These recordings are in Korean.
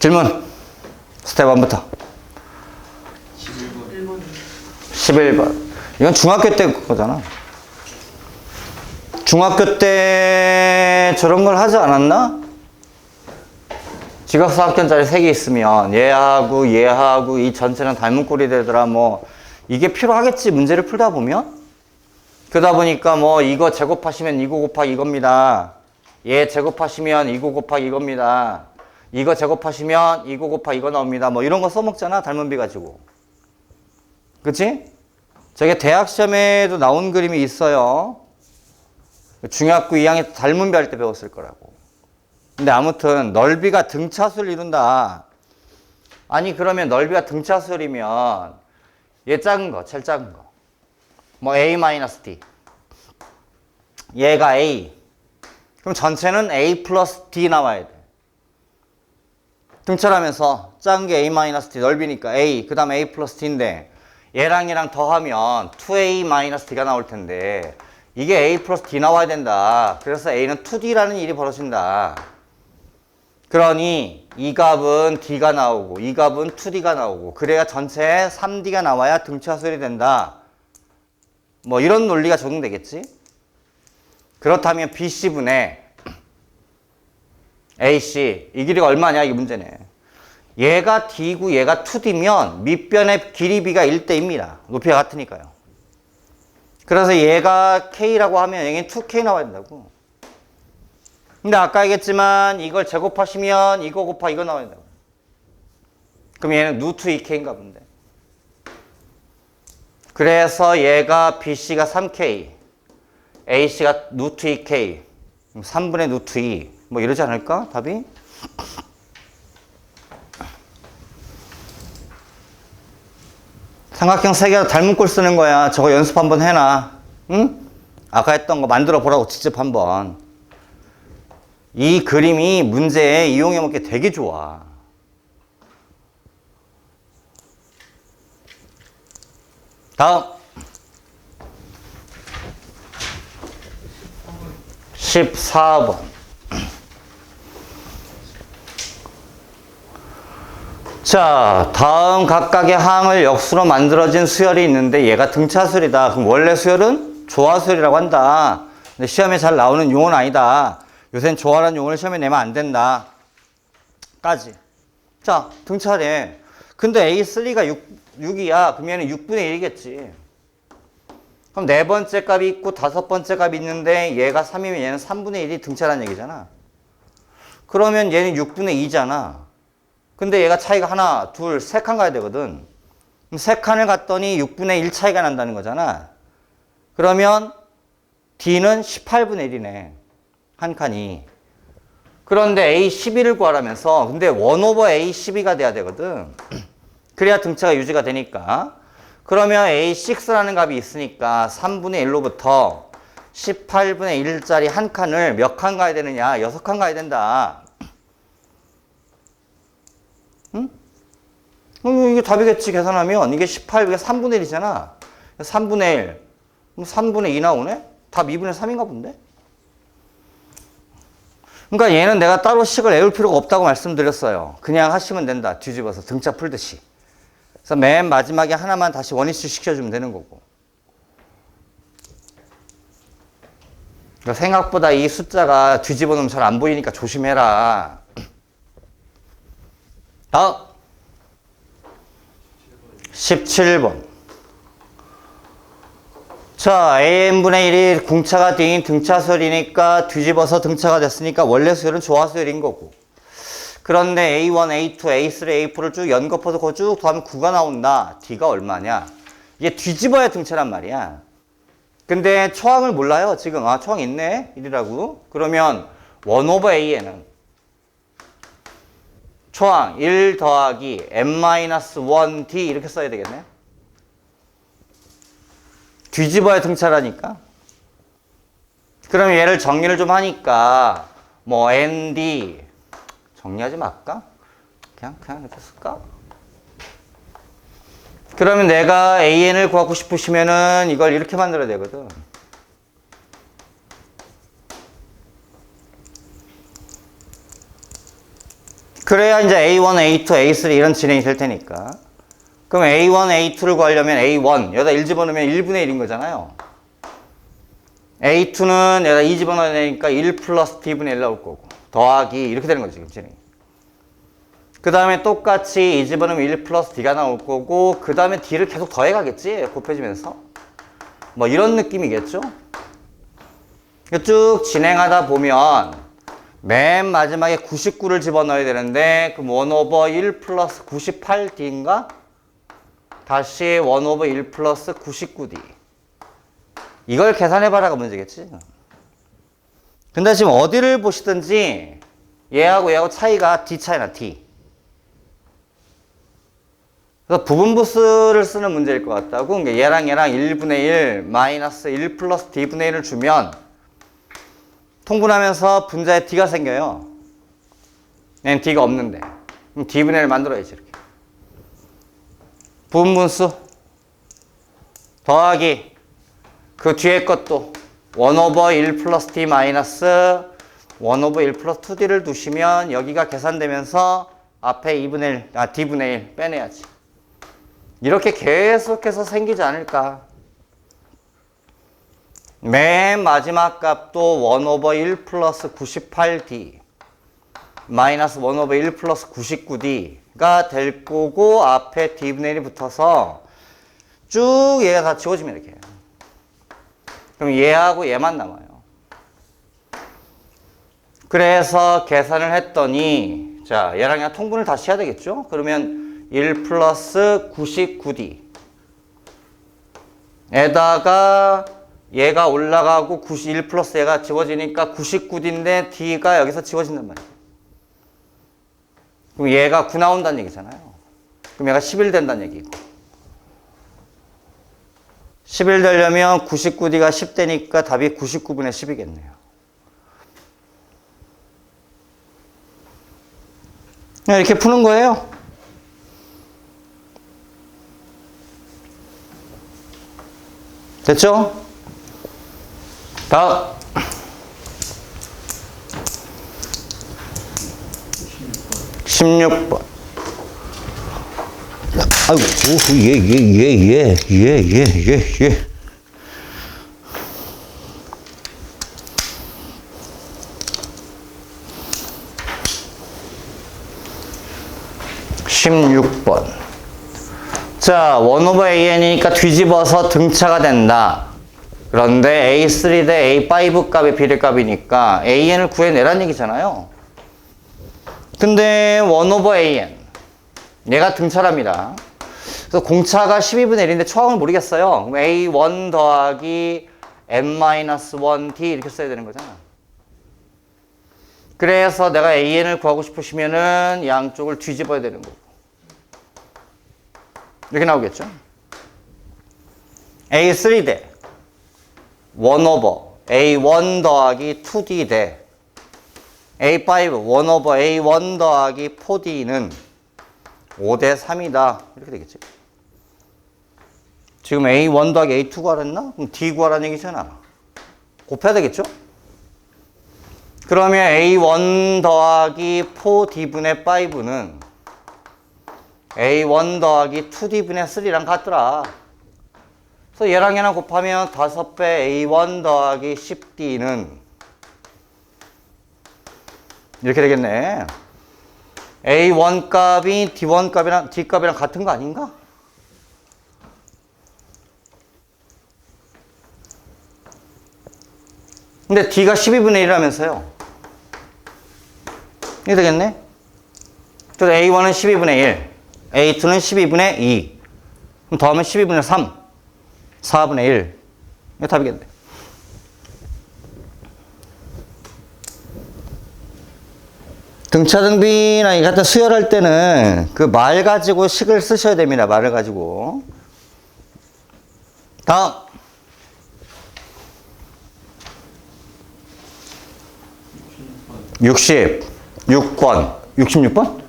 질문. 스텝 1부터. 11번. 이건 중학교 때 거잖아. 중학교 때 저런 걸 하지 않았나? 지각사학전짜리 3개 있으면 얘하고 이 전체는 닮은 꼴이 되더라. 뭐 이게 필요하겠지. 문제를 풀다 보면. 그러다 보니까 뭐 이거 제곱하시면 이거 곱하기 이겁니다. 얘 제곱하시면 이거 곱하기 이겁니다. 이거 제곱하시면 이거 곱하기 이거 나옵니다. 뭐 이런 거 써먹잖아. 닮은 비 가지고. 그치? 저게 대학 시험에도 나온 그림이 있어요. 중학교 2학년 닮은 비 할 때 배웠을 거라고. 근데 아무튼 넓이가 등차수를 이룬다. 아니 그러면 넓이가 등차수이면 얘 작은 거, 제일 작은 거. 뭐 A-D. 얘가 A. 그럼 전체는 A 플러스 D 나와야 돼. 등차라면서 작은 게 A-D 넓이니까 A, 그 다음에 A 플러스 D인데 얘랑 얘랑 더하면 2A-D가 나올 텐데 이게 A 플러스 D 나와야 된다. 그래서 A는 2D라는 일이 벌어진다. 그러니 이 값은 D가 나오고 이 값은 2D가 나오고 그래야 전체에 3D가 나와야 등차수열이 된다. 뭐 이런 논리가 적용되겠지? 그렇다면 BC분의 AC 이 길이가 얼마냐 이게 문제네. 얘가 D고 얘가 2D면 밑변의 길이 B가 1대입니다. 높이가 같으니까요. 그래서 얘가 K라고 하면 여기는 2K 나와야 된다고. 근데 아까 얘기했지만 이걸 제곱하시면 이거 곱하 이거 나와야 된다고. 그럼 얘는 루트 2K인가 본데. 그래서 얘가 BC가 3K, AC가 루트 2K, 3분의 루트 2. 뭐 이러지 않을까? 답이? 삼각형 3개가 닮은 꼴 쓰는 거야. 저거 연습 한번 해놔. 응? 아까 했던 거 만들어 보라고 직접 한번. 이 그림이 문제에 이용해 먹기 되게 좋아. 다음 14번. 자, 다음 각각의 항을 역수로 만들어진 수열이 있는데 얘가 등차수열이다. 그럼 원래 수열은 조화수열이라고 한다. 근데 시험에 잘 나오는 용어는 아니다. 요새는 조화라는 용어를 시험에 내면 안 된다. 까지. 자, 등차래. 근데 A3가 6이야. 그럼 얘는 6분의 1이겠지. 그럼 네 번째 값이 있고 다섯 번째 값이 있는데 얘가 3이면 얘는 3분의 1이 등차라는 얘기잖아. 그러면 얘는 6분의 2잖아. 근데 얘가 차이가 하나, 둘, 세 칸 가야 되거든. 그럼 세 칸을 갔더니 6분의 1 차이가 난다는 거잖아. 그러면 D는 18분의 1이네. 한 칸이. 그런데 A12를 구하라면서 근데 1 오버 A12가 돼야 되거든. 그래야 등차가 유지가 되니까. 그러면 A6라는 값이 있으니까 3분의 1로부터 18분의 1짜리 한 칸을 몇 칸 가야 되느냐? 6칸 가야 된다. 응? 이게 답이겠지. 계산하면 이게 18, 이게 3분의 1이잖아. 3분의 1. 그럼 3분의 2 나오네? 답 2분의 3인가 본데? 그러니까 얘는 내가 따로 식을 외울 필요가 없다고 말씀드렸어요. 그냥 하시면 된다. 뒤집어서 등차 풀듯이. 그래서 맨 마지막에 하나만 다시 원위치 시켜주면 되는 거고. 그러니까 생각보다 이 숫자가 뒤집어 놓으면 잘 안 보이니까 조심해라. 다음 17번. 자, AN분의 1이 궁차가 D인 등차수열이니까 뒤집어서 등차가 됐으니까 원래 수열은 조화수열인 거고. 그런데 A1, A2, A3, A4를 쭉 연거푸어서 그거 쭉 더하면 9가 나온다. D가 얼마냐? 이게 뒤집어야 등차란 말이야. 근데 초항을 몰라요. 지금 초항 있네. 1이라고. 그러면 1 오버 A에는 초항 1 더하기 n-1d 이렇게 써야 되겠네. 뒤집어야 등차라니까. 그러면 얘를 정리를 좀 하니까 뭐 nd 정리하지 말까? 그냥 이렇게 쓸까? 그러면 내가 an을 구하고 싶으시면은 이걸 이렇게 만들어야 되거든. 그래야 이제 A1, A2, A3 이런 진행이 될 테니까. 그럼 A1, A2를 구하려면 A1, 여기다 1 집어넣으면 1분의 1인 거잖아요. A2는 여기다 2 집어넣어야 되니까 1 플러스 D분의 1 나올 거고. 더하기 이렇게 되는 거죠, 지금 진행이. 그 다음에 똑같이 2 집어넣으면 1 플러스 D가 나올 거고, 그 다음에 D를 계속 더해가겠지, 곱해지면서. 뭐 이런 느낌이겠죠? 쭉 진행하다 보면 맨 마지막에 99를 집어넣어야 되는데, 그럼 1 오버 1 플러스 98D인가? 다시 1 오버 1 플러스 99D. 이걸 계산해봐라가 문제겠지. 근데 지금 어디를 보시든지 얘하고 차이가 D 차이나 D. 그래서 부분부수를 쓰는 문제일 것 같다고. 그러니까 얘랑 1분의 1 마이너스 1 플러스 D분의 1을 주면 통분하면서 분자에 D가 생겨요. 얘는 D가 없는데. 그럼 D분의 1을 만들어야지, 이렇게. 부분분수 더하기 그 뒤에 것도 1 오버 1 플러스 D 마이너스 1 오버 1 플러스 2D를 두시면 여기가 계산되면서 앞에 D분의 1 빼내야지. 이렇게 계속해서 생기지 않을까. 맨 마지막 값도 1 오버 1 플러스 98D 마이너스 1 오버 1 플러스 99D가 될 거고, 앞에 D분의 1이 붙어서 쭉 얘가 다 지워지면 이렇게. 그럼 얘하고 얘만 남아요. 그래서 계산을 했더니, 자, 얘랑 그냥 통분을 다시 해야 되겠죠? 그러면 1 플러스 99D 에다가 얘가 올라가고 91 플러스 얘가 지워지니까 99D인데 D가 여기서 지워진단 말이에요. 그럼 얘가 9 나온다는 얘기잖아요. 그럼 얘가 11 된다는 얘기고. 11 되려면 99D가 10 되니까 답이 99분의 10이겠네요. 이렇게 푸는 거예요. 됐죠? 다음. 16번. 아이고, 예. 16번. 자, 1 오버 AN이니까 뒤집어서 등차가 된다. 그런데 A3 대 A5 값의 비례값이니까 AN을 구해내란 얘기잖아요. 근데 1 오버 AN. 얘가 등차랍니다. 그래서 공차가 12분의 1인데 초항을 모르겠어요. 그럼 A1 더하기 N-1D 이렇게 써야 되는 거잖아. 그래서 내가 AN을 구하고 싶으시면은 양쪽을 뒤집어야 되는 거고. 이렇게 나오겠죠? A3 대 1 오버 A1 더하기 2D 대 A5 1 오버 A1 더하기 4D는 5 대 3이다. 이렇게 되겠지. 지금 A1 더하기 A2 구하랬나? 그럼 D 구하라는 얘기잖아. 곱해야 되겠죠? 그러면 A1 더하기 4D분의 5는 A1 더하기 2D분의 3랑 같더라. 그래서 얘랑 얘랑 곱하면 5배 A1 더하기 10D는 이렇게 되겠네. A1 값이 D1 값이랑 D 값이랑 같은 거 아닌가? 근데 D가 12분의 1이라면서요. 이게 되겠네. 그래서 A1은 12분의 1, A2는 12분의 2. 그럼 더하면 12분의 3, 4분의 1. 이게 답이겠네. 등차등비나 이 같은 수열할 때는 그 말 가지고 식을 쓰셔야 됩니다. 말을 가지고. 다음. 66번. 66번?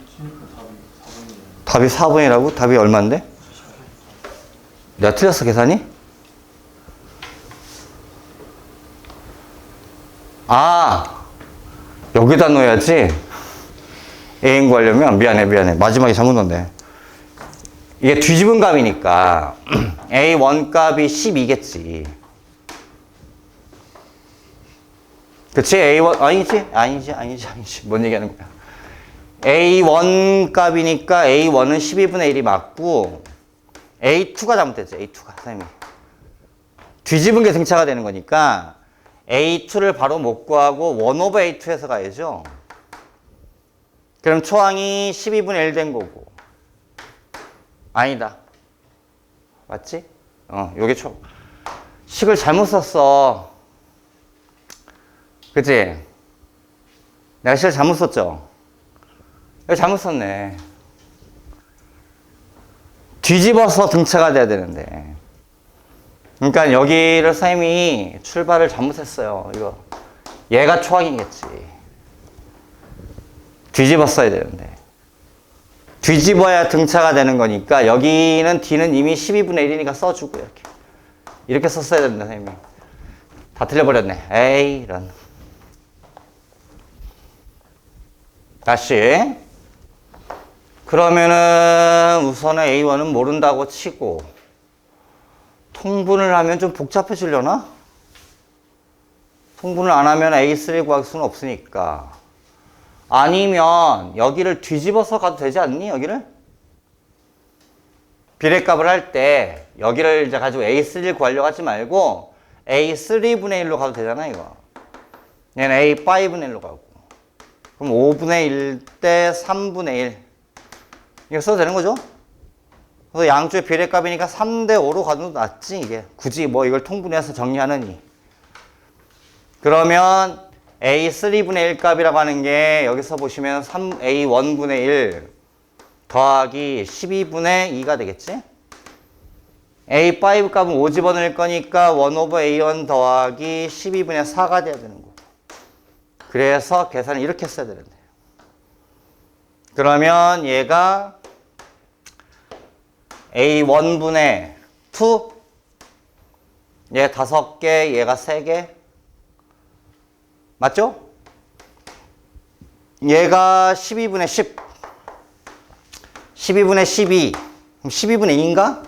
답이 4번이라고? 답이 얼마인데? 내가 틀렸어, 계산이? 아, 여기다 넣어야지. A인 구하려면, 미안해. 마지막에 잘못 넣었네. 이게 뒤집은 값이니까 A1 값이 12겠지. 그치? A1, 아니지. 뭔 얘기하는 거야. A1 값이니까 A1은 12분의 1이 맞고, A2가 잘못됐죠. A2가. 선생님이. 뒤집은 게 등차가 되는 거니까, A2를 바로 못 구하고 1 over A2에서 가야죠. 그럼 초항이 12분의 1 된 거고. 아니다. 맞지? 요게 식을 잘못 썼어. 그치? 내가 식을 잘못 썼죠? 잘못 썼네. 뒤집어서 등차가 돼야 되는데. 그러니까 여기를 쌤이 출발을 잘못했어요. 이거. 얘가 초항이겠지. 뒤집어 써야 되는데. 뒤집어야 등차가 되는 거니까 여기는 D는 이미 12분의 1이니까 써주고 이렇게 썼어야 된다, 선생님이. 다 틀려버렸네. 에이, 이런. 다시. 그러면은 우선은 A1은 모른다고 치고 통분을 하면 좀 복잡해지려나? 통분을 안 하면 A3 구할 수는 없으니까. 아니면 여기를 뒤집어서 가도 되지 않니? 여기를? 비례값을 할 때 여기를 이제 가지고 A3를 구하려고 하지 말고 A3분의 1로 가도 되잖아, 이거. 얘는 A5분의 1로 가고. 그럼 5분의 1 대 3분의 1. 이거 써도 되는 거죠? 그래서 양쪽의 비례값이니까 3대 5로 가도 낫지, 이게. 굳이 뭐 이걸 통분해서 정리하느니. 그러면 A3분의 1 값이라고 하는 게 여기서 보시면 3A1분의 1 더하기 12분의 2가 되겠지? A5 값은 5 집어넣을 거니까 1 over A1 더하기 12분의 4가 돼야 되는 거고. 그래서 계산을 이렇게 써야 되는데. 그러면 얘가 A1분의 2, 얘 5개, 얘가 3개. 맞죠? 얘가 12분의 10. 12분의 12. 그럼 12분의 2인가?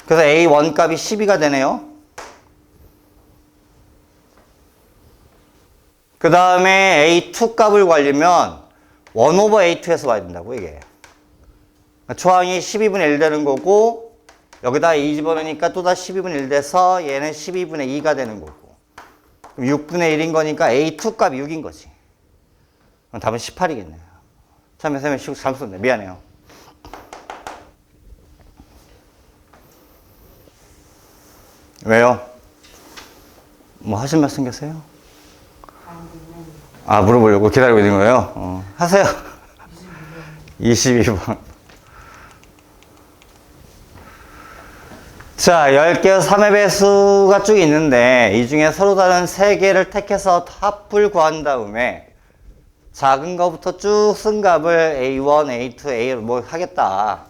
그래서 A1 값이 12가 되네요. 그 다음에 A2 값을 구하려면 1 over A2에서 와야 된다고, 이게. 초항이 12분의 1 되는 거고, 여기다 2 집어넣으니까 또다시 12분의 1 돼서 얘는 12분의 2가 되는 거고. 6분의 1인 거니까 A2 값이 6인 거지. 그럼 답은 18이겠네요. 참, 선생님, 잘못 썼네. 미안해요. 왜요? 뭐 하실 말씀 계세요? 아, 물어보려고 기다리고 있는 거예요? 하세요. 22번. 자, 10개의 3의 배수가 쭉 있는데 이 중에 서로 다른 3개를 택해서 합을 구한 다음에 작은 거부터 쭉 쓴 값을 A1, A2, A 뭐 하겠다.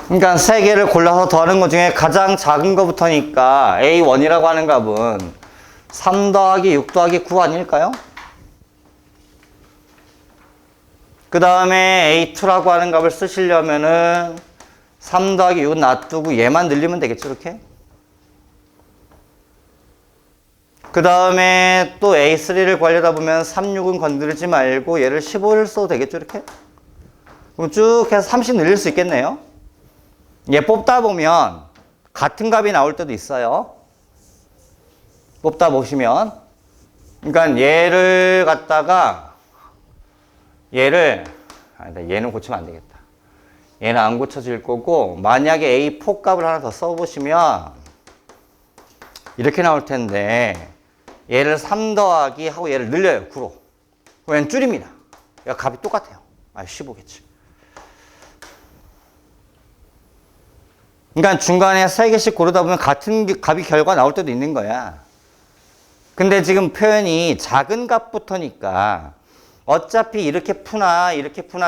그러니까 3개를 골라서 더하는 것 중에 가장 작은 거부터니까 A1이라고 하는 값은 3 더하기 6 더하기 9 아닐까요? 그 다음에 A2라고 하는 값을 쓰시려면은 3 더하기 6은 놔두고 얘만 늘리면 되겠죠, 이렇게? 그 다음에 또 A3를 구하려다 보면 3, 6은 건드리지 말고 얘를 15를 써도 되겠죠, 이렇게? 그럼 쭉 해서 30 늘릴 수 있겠네요? 얘 뽑다 보면 같은 값이 나올 때도 있어요. 뽑다 보시면. 그러니까 얘를 갖다가 얘는 고치면 안 되겠다. 얘는 안 고쳐질 거고, 만약에 A4 값을 하나 더 써보시면 이렇게 나올 텐데 얘를 3 더하기 하고 얘를 늘려요, 9로. 그럼 얘는 줄입니다. 얘가 값이 똑같아요. 15겠지. 그러니까 중간에 3개씩 고르다 보면 같은 값이 결과 나올 때도 있는 거야. 근데 지금 표현이 작은 값부터니까 어차피 이렇게 푸나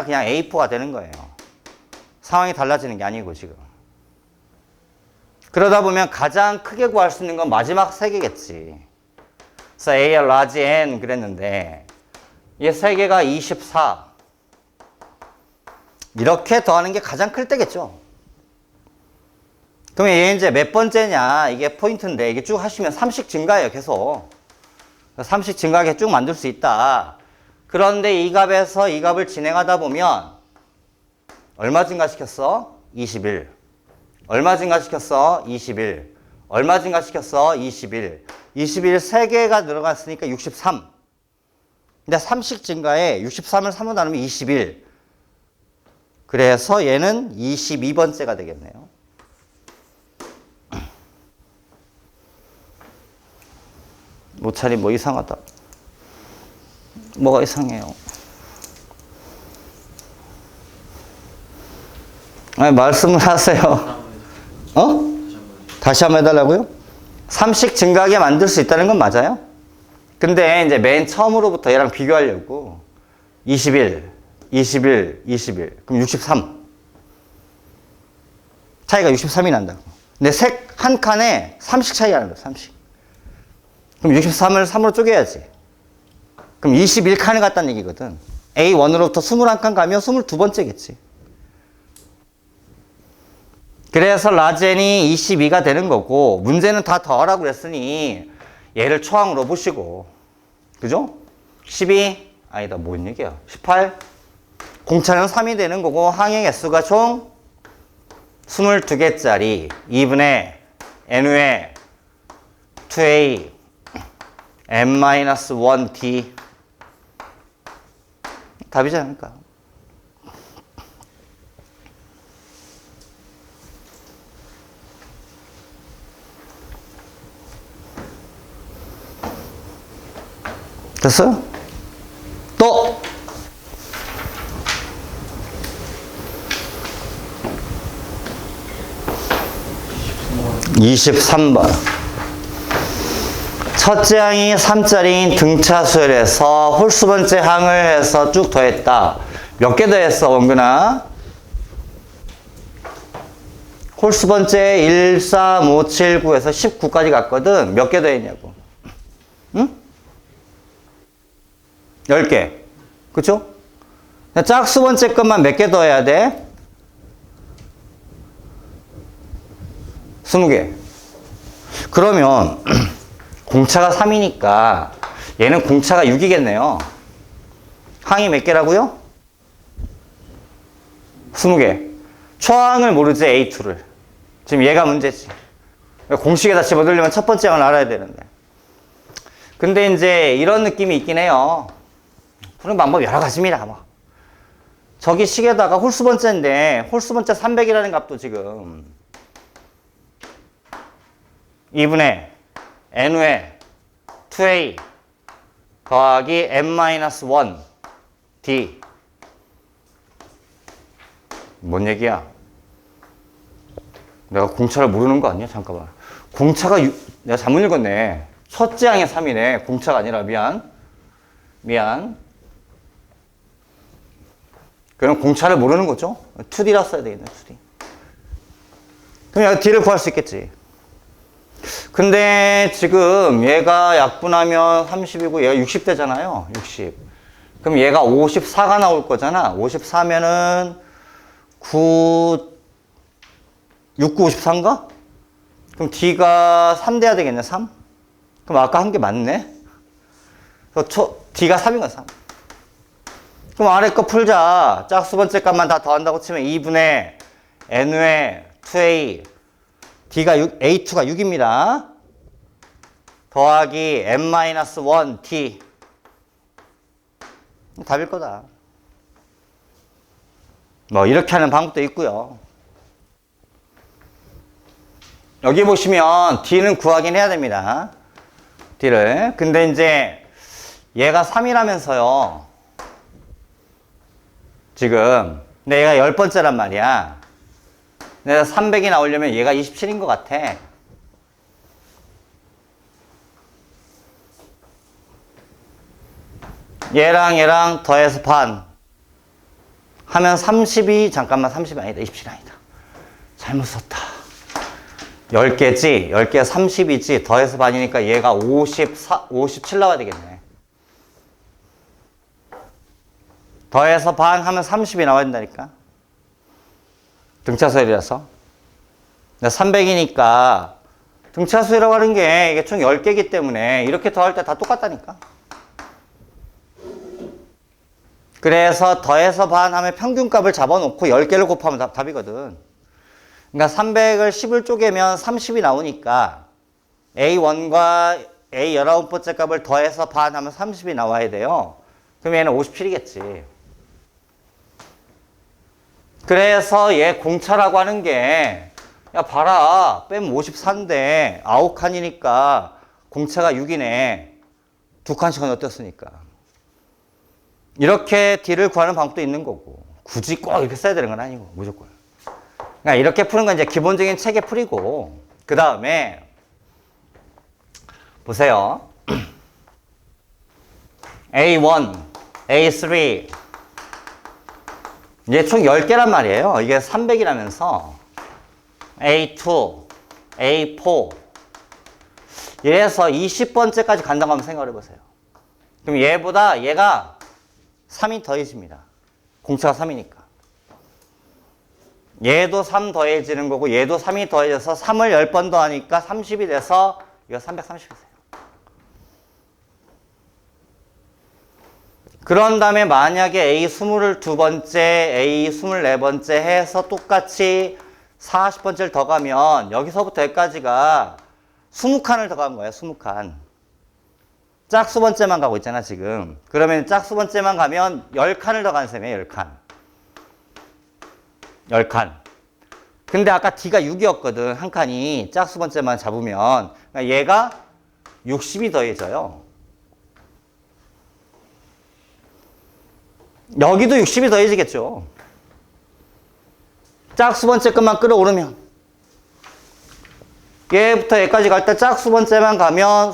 그냥 A4가 되는 거예요. 상황이 달라지는 게 아니고 지금. 그러다 보면 가장 크게 구할 수 있는 건 마지막 세 개겠지. 그래서 A, large N 그랬는데 이 세 개가 24. 이렇게 더하는 게 가장 클 때겠죠. 그러면 얘 이제 몇 번째냐 이게 포인트인데 이게 쭉 하시면 3씩 증가해요 계속. 3씩 증가하게 쭉 만들 수 있다. 그런데 이 값에서 이 값을 진행하다 보면 얼마 증가시켰어? 21. 얼마 증가시켰어? 21. 얼마 증가시켰어? 21. 21 3개가 늘어갔으니까 63. 근데 3씩 증가해 63을 3으로 나누면 21. 그래서 얘는 22번째가 되겠네요. 모차리 뭐 이상하다. 뭐가 이상해요? 아니, 말씀을 하세요. 어? 다시 한번 해달라고요? 3씩 증가하게 만들 수 있다는 건 맞아요. 근데 이제 맨 처음으로부터 얘랑 비교하려고 21, 21, 21. 그럼 63. 차이가 63이 난다고. 근데 색 한 칸에 3씩 차이가 나는 거야, 3씩. 그럼 63을 3으로 쪼개야지. 그럼 21칸을 갔다는 얘기거든. A1으로부터 21칸 가면 22번째겠지. 그래서 라젠이 22가 되는 거고, 문제는 다 더하라고 그랬으니 얘를 초항으로 보시고, 그죠? 12, 아니다, 뭔 얘기야? 18, 공차는 3이 되는 거고, 항의 개수가 총 22개짜리 2분의 n의 2a n-1d 답이지 않을까? 됐어요? 또 23번. 첫째 항이 3짜리인 등차 수열에서 홀수 번째 항을 해서 쭉 더했다. 몇 개 더했어, 원근아? 홀수 번째 1, 3, 5, 7, 9에서 19까지 갔거든. 몇 개 더했냐고. 응? 10개. 그쵸? 짝수 번째 것만 몇 개 더해야 돼? 20개. 그러면 공차가 3이니까 얘는 공차가 6이겠네요. 항이 몇 개라고요? 20개. 초항을 모르지, A2를. 지금 얘가 문제지. 공식에다 집어넣으려면 첫 번째 항을 알아야 되는데. 근데 이제 이런 느낌이 있긴 해요. 푸는 방법 여러 가지입니다. 뭐. 저기 식에다가 홀수 번째인데 홀수 번째 300이라는 값도 지금 2분의 n의 2a 더하기 n-1 d. 뭔 얘기야? 내가 공차를 모르는 거 아니야? 잠깐만. 공차가 내가 잘못 읽었네. 첫째 항의 3이네. 공차가 아니라 미안. 그럼 공차를 모르는 거죠? 2D라 써야 되겠네, 2D. 그럼 여기 D를 구할 수 있겠지. 근데 지금 얘가 약분하면 30이고 얘가 60되잖아요. 60. 그럼 얘가 54가 나올 거잖아. 54면은 6, 9, 54인가? 그럼 D가 3 돼야 되겠네, 3? 그럼 아까 한 게 맞네? D가 3인 거야, 3. 그럼 아래 거 풀자. 짝수 번째 값만 다 더한다고 치면 2분의 n의 2a D가 6, A2가 6입니다. 더하기 n-1 D. 답일 거다. 뭐 이렇게 하는 방법도 있고요. 여기 보시면 D는 구하긴 해야 됩니다. D를. 근데 이제 얘가 3이라면서요. 지금 근데 얘가 10번째란 말이야. 내가 300이 나오려면 얘가 27인 것 같아. 얘랑 더해서 반 하면 30이 잠깐만 30이 아니다. 27이 아니다. 잘못 썼다. 10개지? 10개 30이지? 더해서 반이니까 얘가 57 나와야 되겠네. 더해서 반 하면 30이 나와야 된다니까. 등차수열이라서. 300이니까 등차수열이라고 하는 게 이게 총 10개이기 때문에 이렇게 더할 때 다 똑같다니까. 그래서 더해서 반 하면 평균값을 잡아놓고 10개를 곱하면 답이거든. 그러니까 300을 10을 쪼개면 30이 나오니까 A1과 A 19번째 값을 더해서 반 하면 30이 나와야 돼요. 그럼 얘는 57이겠지. 그래서 얘 공차라고 하는 게, 야, 봐라. 빼면 54인데 9칸이니까 공차가 6이네. 2칸씩은 어땠으니까. 이렇게 D를 구하는 방법도 있는 거고, 굳이 꼭 이렇게 써야 되는 건 아니고, 무조건. 그러니까 이렇게 푸는 건 이제 기본적인 체계 풀이고, 그 다음에, 보세요. A1, A3, 이게 총 10개란 말이에요. 이게 300이라면서 A2, A4 이래서 20번째까지 간다고 한번 생각을 해보세요. 그럼 얘보다 얘가 3이 더해집니다. 공차가 3이니까. 얘도 3 더해지는 거고 얘도 3이 더해져서 3을 10번 더하니까 30이 돼서 이거 330이세요. 그런 다음에 만약에 A 22번째, A 24번째 해서 똑같이 40번째를 더 가면 여기서부터 여기까지가 20칸을 더 간 거예요. 20칸. 짝수번째만 가고 있잖아 지금. 그러면 짝수번째만 가면 10칸을 더 가는 셈이에요. 10칸. 10칸. 근데 아까 D가 6이었거든. 한 칸이 짝수번째만 잡으면. 그러니까 얘가 60이 더해져요. 여기도 60이 더해지겠죠. 짝수번째 끝만 끌어오르면. 얘부터 여기까지 갈 때 짝수번째만 가면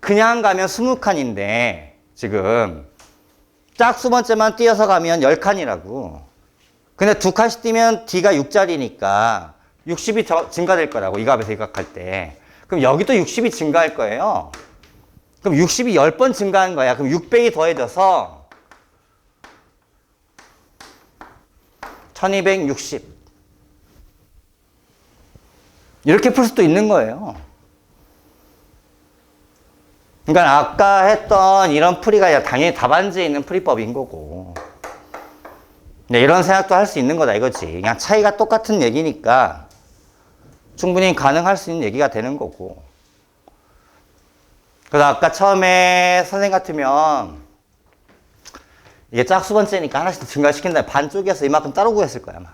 그냥 가면 20칸인데 지금 짝수번째만 뛰어서 가면 10칸이라고. 근데 2칸씩 뛰면 D가 6짜리니까 60이 증가될 거라고. 이 값에서 이 값 할 때. 그럼 여기도 60이 증가할 거예요. 그럼 60이 10번 증가한 거야. 그럼 600이 더해져서 1260. 이렇게 풀 수도 있는 거예요. 그러니까 아까 했던 이런 풀이가 당연히 답안지에 있는 풀이법인 거고. 네, 이런 생각도 할 수 있는 거다 이거지. 그냥 차이가 똑같은 얘기니까 충분히 가능할 수 있는 얘기가 되는 거고. 그래서 아까 처음에 선생님 같으면 이게 짝수번째니까 하나씩 더 증가시킨 다음에 반 쪼개서 이만큼 따로 구했을 거야 아마.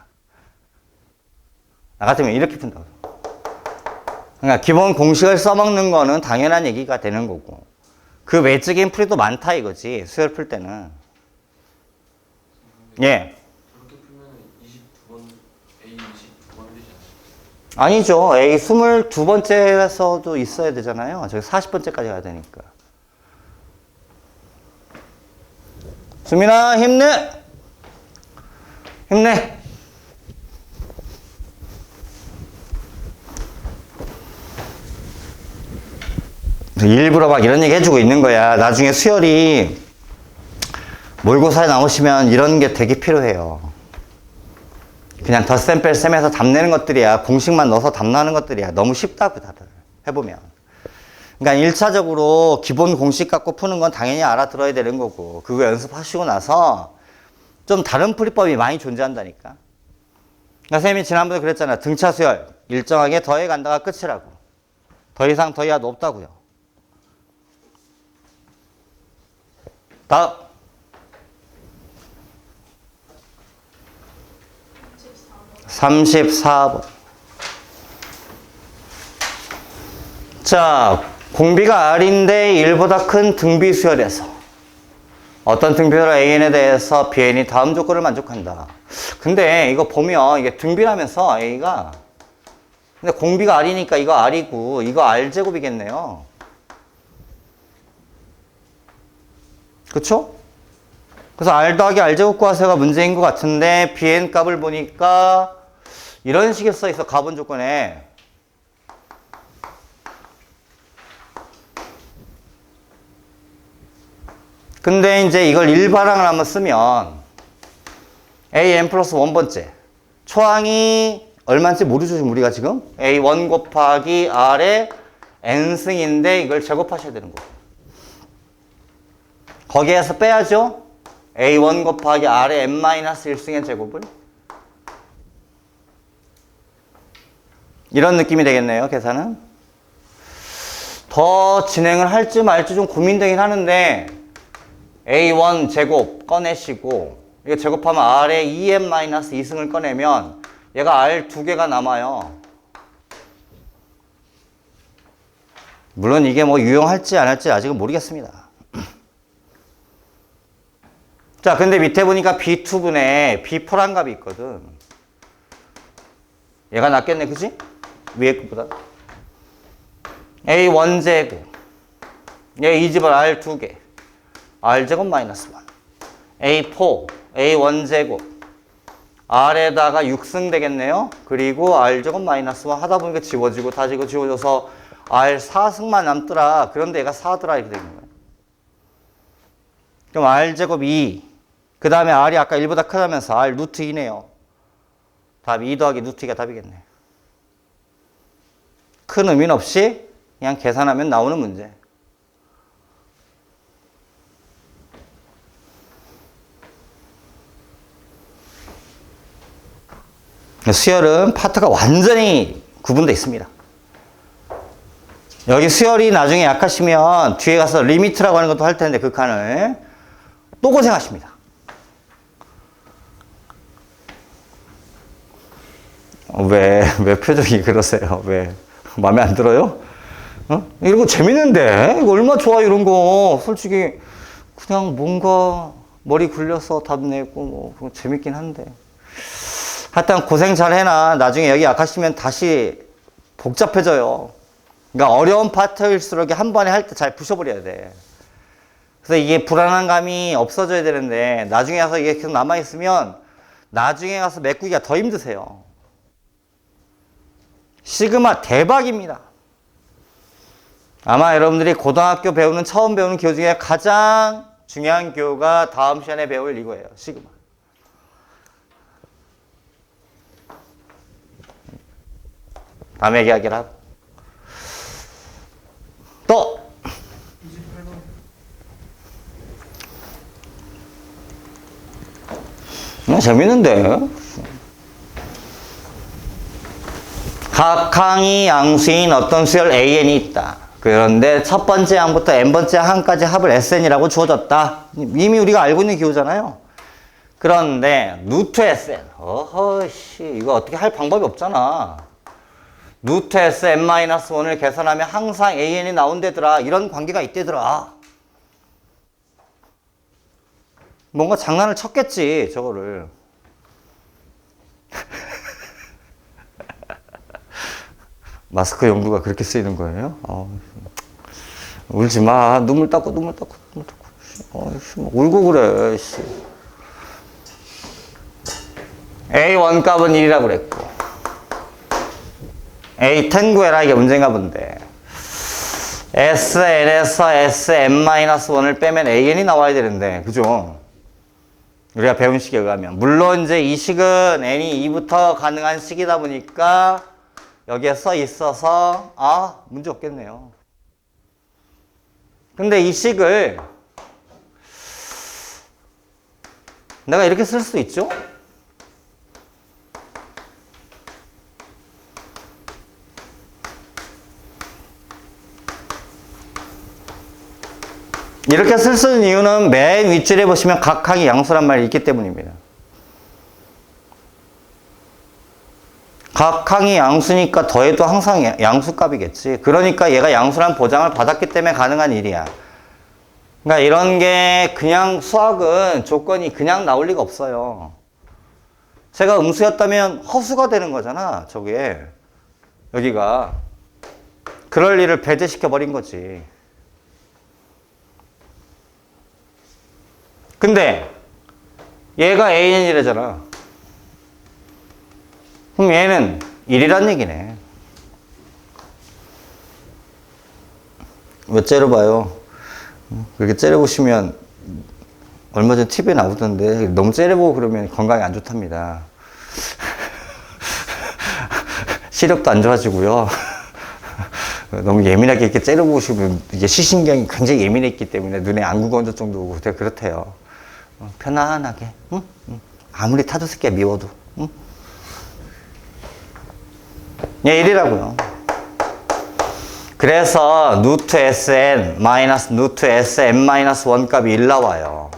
나 같으면 이렇게 푼다고. 그러니까 기본 공식을 써먹는 거는 당연한 얘기가 되는 거고. 그 외적인 풀이도 많다 이거지. 수열 풀 때는. 예. 그렇게 풀면 22번, A 22번 되지 않나요? 아니죠. A 22번째에서도 있어야 되잖아요. 저기 40번째까지 가야 되니까. 수민아 힘내. 힘내. 일부러 막 이런 얘기 해주고 있는 거야. 나중에 수열이 모의고사에 나오시면 이런 게 되게 필요해요. 그냥 덧셈 뺄셈에서 답 내는 것들이야. 공식만 넣어서 답 나는 것들이야. 너무 쉽다고 다들 해보면. 그러니까 1차적으로 기본 공식 갖고 푸는 건 당연히 알아들어야 되는 거고, 그거 연습하시고 나서 좀 다른 풀이법이 많이 존재한다니까. 그러니까 선생님이 지난번에 그랬잖아. 등차 수열 일정하게 더해 간다가 끝이라고. 더 이상 더 이하도 없다고요. 다음 34번. 자, 공비가 R인데 1보다 큰 등비 수열에서 어떤 등비로 AN에 대해서 BN이 다음 조건을 만족한다. 근데 이거 보면 이게 등비라면서 A가, 근데 공비가 R이니까 이거 R이고 이거 R제곱이겠네요. 그쵸? 그래서 R 더하기 R제곱 구하세요가 문제인 것 같은데 BN 값을 보니까 이런 식의 써 있어. 가분 조건에 근데 이제 이걸 일반항을 한번 쓰면 an 플러스 1번째 초항이 얼마인지 모르죠 지금 우리가 지금 a1 곱하기 r의 n승인데 이걸 제곱하셔야 되는 거예요. 거기에서 빼야죠. a1 곱하기 r의 n-1승의 제곱을. 이런 느낌이 되겠네요, 계산은. 더 진행을 할지 말지 좀 고민되긴 하는데 a1 제곱 꺼내시고 이거 제곱하면 r의 2n-2승을 꺼내면 얘가 r 두 개가 남아요. 물론 이게 뭐 유용할지 안 할지 아직은 모르겠습니다. 자, 근데 밑에 보니까 B2분에 B4란 값이 있거든. 얘가 낫겠네, 그지? 위에 것보다. A1 제곱. 얘 이 집을 R 두 개. R 제곱 마이너스 1. A4. A1 제곱. R에다가 6승 되겠네요. 그리고 R 제곱 마이너스 1 하다 보니까 지워지고 다 지워져서 R 4승만 남더라. 그런데 얘가 4더라 이렇게 되는 거예요. 그럼 R 제곱 2. 그 다음에 R이 아까 1보다 크다면서 R 루트 2네요. 답 2 더하기 루트 2가 답이겠네. 큰 의미는 없이 그냥 계산하면 나오는 문제. 수열은 파트가 완전히 구분되어 있습니다. 여기 수열이 나중에 약하시면 뒤에 가서 리미트라고 하는 것도 할 텐데 그 칸을 또 고생하십니다. 왜 표정이 그러세요? 왜? 마음에 안 들어요? 어? 이런 거 재밌는데? 이거 얼마나 좋아, 이런 거. 솔직히, 그냥 뭔가 머리 굴려서 답 내고, 뭐, 그거 재밌긴 한데. 하여튼 고생 잘 해놔. 나중에 여기 약하시면 다시 복잡해져요. 그러니까 어려운 파트일수록 한 번에 할 때 잘 부셔버려야 돼. 그래서 이게 불안한 감이 없어져야 되는데, 나중에 가서 이게 계속 남아있으면, 나중에 가서 메꾸기가 더 힘드세요. 시그마 대박입니다. 아마 여러분들이 고등학교 배우는 처음 배우는 교육 중에 가장 중요한 교육가 다음 시간에 배울 이거예요. 시그마. 다음에 얘기하기를 하고. 또 28번. 재밌는데. 각항이 양수인 어떤 수열 AN이 있다. 그런데 첫 번째 항부터 n번째 항까지 합을 SN이라고 주어졌다. 이미 우리가 알고 있는 기호잖아요. 그런데 루트 SN. 어허씨, 이거 어떻게 할 방법이 없잖아. 루트 SN-1을 계산하면 항상 AN이 나온대더라. 이런 관계가 있대더라. 뭔가 장난을 쳤겠지, 저거를. 마스크 연구가 그렇게 쓰이는 거예요? 울지 마. 눈물 닦고. 울고 그래. A1 값은 1이라고 그랬고. A10 구해라. 이게 문제인가 본데. SN에서 SN-1을 빼면 AN이 나와야 되는데. 그죠? 우리가 배운 식에 의하면. 물론 이제 이 식은 N이 2부터 가능한 식이다 보니까 여기에 써 있어서 문제 없겠네요. 근데 이 식을 내가 이렇게 쓸 수 있죠? 이렇게 쓸 수 있는 이유는 맨 윗줄에 보시면 각항이 양수란 말이 있기 때문입니다. 각항이 양수니까 더해도 항상 양수값이겠지. 그러니까 얘가 양수란 보장을 받았기 때문에 가능한 일이야. 그러니까 이런 게 그냥 수학은 조건이 그냥 나올 리가 없어요. 제가 음수였다면 허수가 되는 거잖아, 저게. 여기가. 그럴 일을 배제시켜 버린 거지. 근데 얘가 AN이래잖아. 그럼 얘는 1이란 얘기네. 왜 째려봐요? 그렇게 째려보시면 얼마 전 TV에 나오던데 너무 째려보고 그러면 건강에 안 좋답니다. 시력도 안 좋아지고요. 너무 예민하게 이렇게 째려보시면 이게 시신경이 굉장히 예민했기 때문에 눈에 안구 건조 정도 오고 되게 그렇대요. 편안하게, 응? 아무리 타조 새끼가 미워도, 응? 예, 이리라고요. 그래서 누트 sn 마이너스 누트 sn 마이너스 1 값이 1 나와요.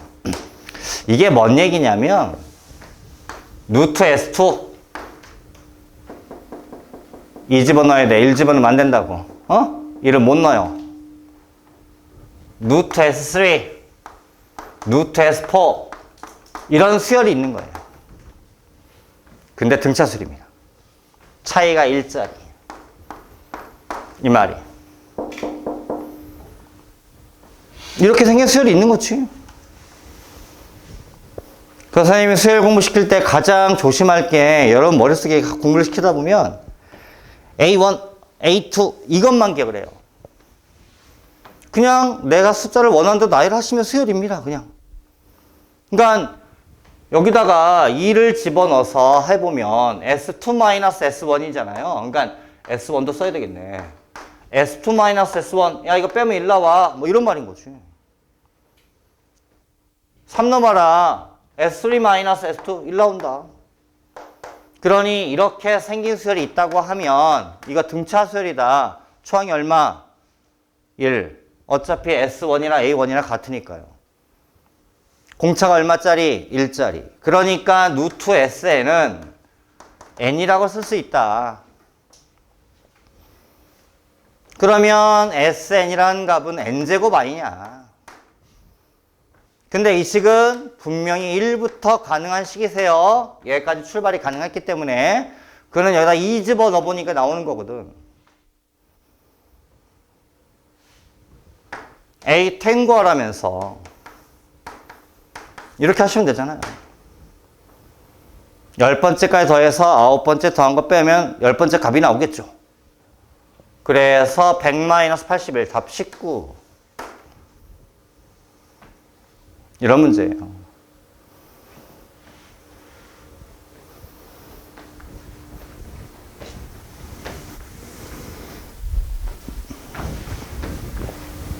이게 뭔 얘기냐면 누트 s2 2 집어넣어야 돼. 1 집어넣으면 안 된다고. 1을 못 넣어요. 누트 s3 누트 s4 이런 수열이 있는 거예요. 근데 등차수입니다. 차이가 1짜리. 이 말이. 이렇게 생긴 수열이 있는 거지. 그 선생님이 수열 공부 시킬 때 가장 조심할 게 여러분 머릿속에 공부를 시키다 보면 A1, A2 이것만 기억을 해요. 그냥 내가 숫자를 원하는 대로 나열을 하시면 수열입니다. 그냥. 그러니까 여기다가 2를 집어넣어서 해보면 S2-S1이잖아요. 그러니까 S1도 써야 되겠네. S2-S1 야 이거 빼면 1 나와. 뭐 이런 말인 거지. 3 넘어라. S3-S2 1 나온다. 그러니 이렇게 생긴 수열이 있다고 하면 이거 등차 수열이다. 초항이 얼마? 1. 어차피 S1이나 A1이나 같으니까요. 공차가 얼마짜리? 1짜리. 그러니까 누트 SN은 N이라고 쓸 수 있다. 그러면 SN이라는 값은 N제곱 아니냐. 근데 이 식은 분명히 1부터 가능한 식이세요. 여기까지 출발이 가능했기 때문에 그는 여기다 2 집어 넣어보니까 나오는 거거든. A 탱거라면서 이렇게 하시면 되잖아요. 10번째까지 더해서 9번째 더한 거 빼면 10번째 값이 나오겠죠. 그래서 100-81 답 19. 이런 문제예요.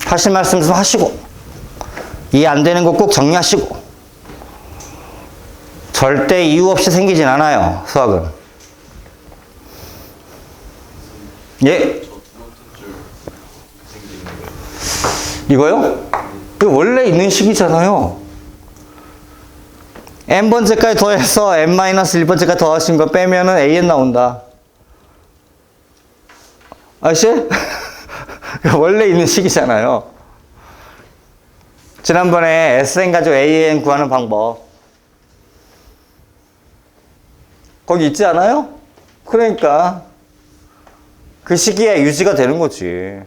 하실 말씀 좀 하시고 이해 안 되는 거 꼭 정리하시고. 절대 이유 없이 생기진 않아요. 수학은. 예? 저 두 번째 줄 생기는 거예요. 이거요? 이거 원래 있는 식이잖아요. n번째까지 더해서 n-1번째까지 더하신 거 빼면은 an 나온다. 아저씨? 원래 있는 식이잖아요. 지난번에 sn 가지고 an 구하는 방법 거기 있지 않아요? 그러니까 그 시기에 유지가 되는 거지.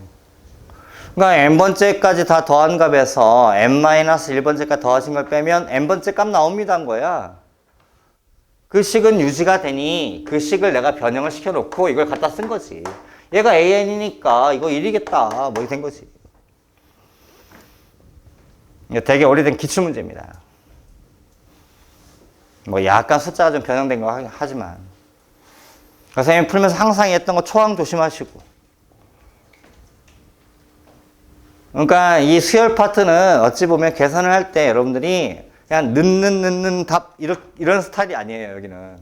그러니까 n번째까지 다 더한 값에서 n-1번째까지 더하신 걸 빼면 n번째 값 나옵니다 한 거야. 그 식은 유지가 되니 그 식을 내가 변형을 시켜놓고 이걸 갖다 쓴 거지. 얘가 an이니까 이거 1이겠다 뭐 이렇게 된 거지. 되게 오래된 기출문제입니다. 뭐 약간 숫자가 좀 변형된 거 하지만 선생님 풀면서 항상 했던 거 초항 조심하시고. 그러니까 이 수열 파트는 어찌 보면 계산을 할 때 여러분들이 그냥 넣는 답 이런 스타일이 아니에요. 여기는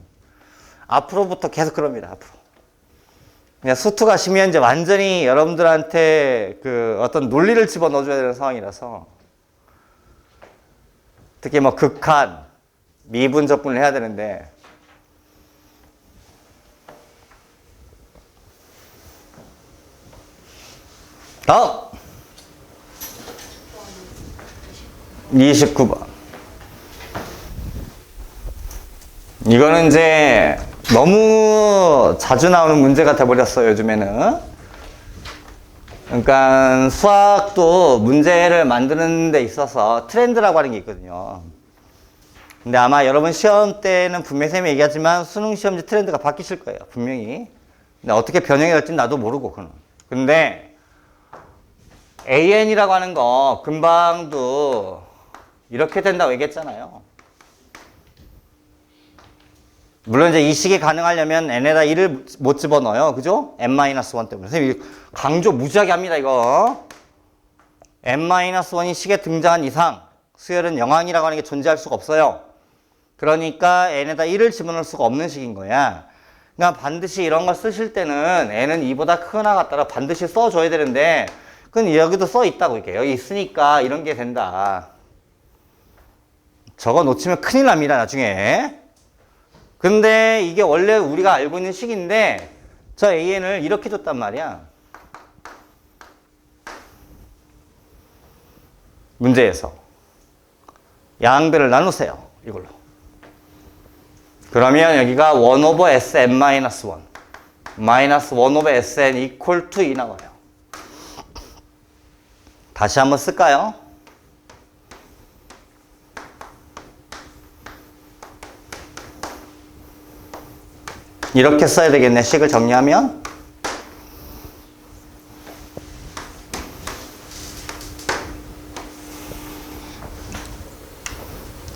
앞으로부터 계속 그럽니다. 앞으로 그냥 수투 가시면 이제 완전히 여러분들한테 그 어떤 논리를 집어넣어줘야 되는 상황이라서 특히 뭐 극한 미분 적분을 해야 되는데 다음 29번. 이거는 이제 너무 자주 나오는 문제가 돼버렸어요, 요즘에는. 그러니까 수학도 문제를 만드는 데 있어서 트렌드라고 하는 게 있거든요. 근데 아마 여러분 시험 때는 분명히 선생님이 얘기하지만 수능 시험지 트렌드가 바뀌실 거예요, 분명히. 근데 어떻게 변형이 될지는 나도 모르고, 그는. 근데 AN이라고 하는 거 금방도 이렇게 된다고 얘기했잖아요. 물론 이제 이 식이 가능하려면 n에다 1을 못 집어넣어요. 그죠? n-1 때문에. 선생님 강조 무지하게 합니다, 이거. n-1이 식에 등장한 이상 수열은 영항이라고 하는 게 존재할 수가 없어요. 그러니까 n에다 1을 집어넣을 수가 없는 식인 거야. 그러니까 반드시 이런 걸 쓰실 때는 n은 2보다 크거나 같다라 반드시 써줘야 되는데 그건 여기도 써 있다고 이게 여기 있으니까 이런 게 된다. 저거 놓치면 큰일 납니다, 나중에. 근데 이게 원래 우리가 알고 있는 식인데 저 AN을 이렇게 줬단 말이야. 문제에서 양배를 나누세요. 이걸로. 그러면 여기가 1/sn-1 1/sn equal to 2 나와요. 다시 한번 쓸까요? 이렇게 써야 되겠네. 식을 정리하면.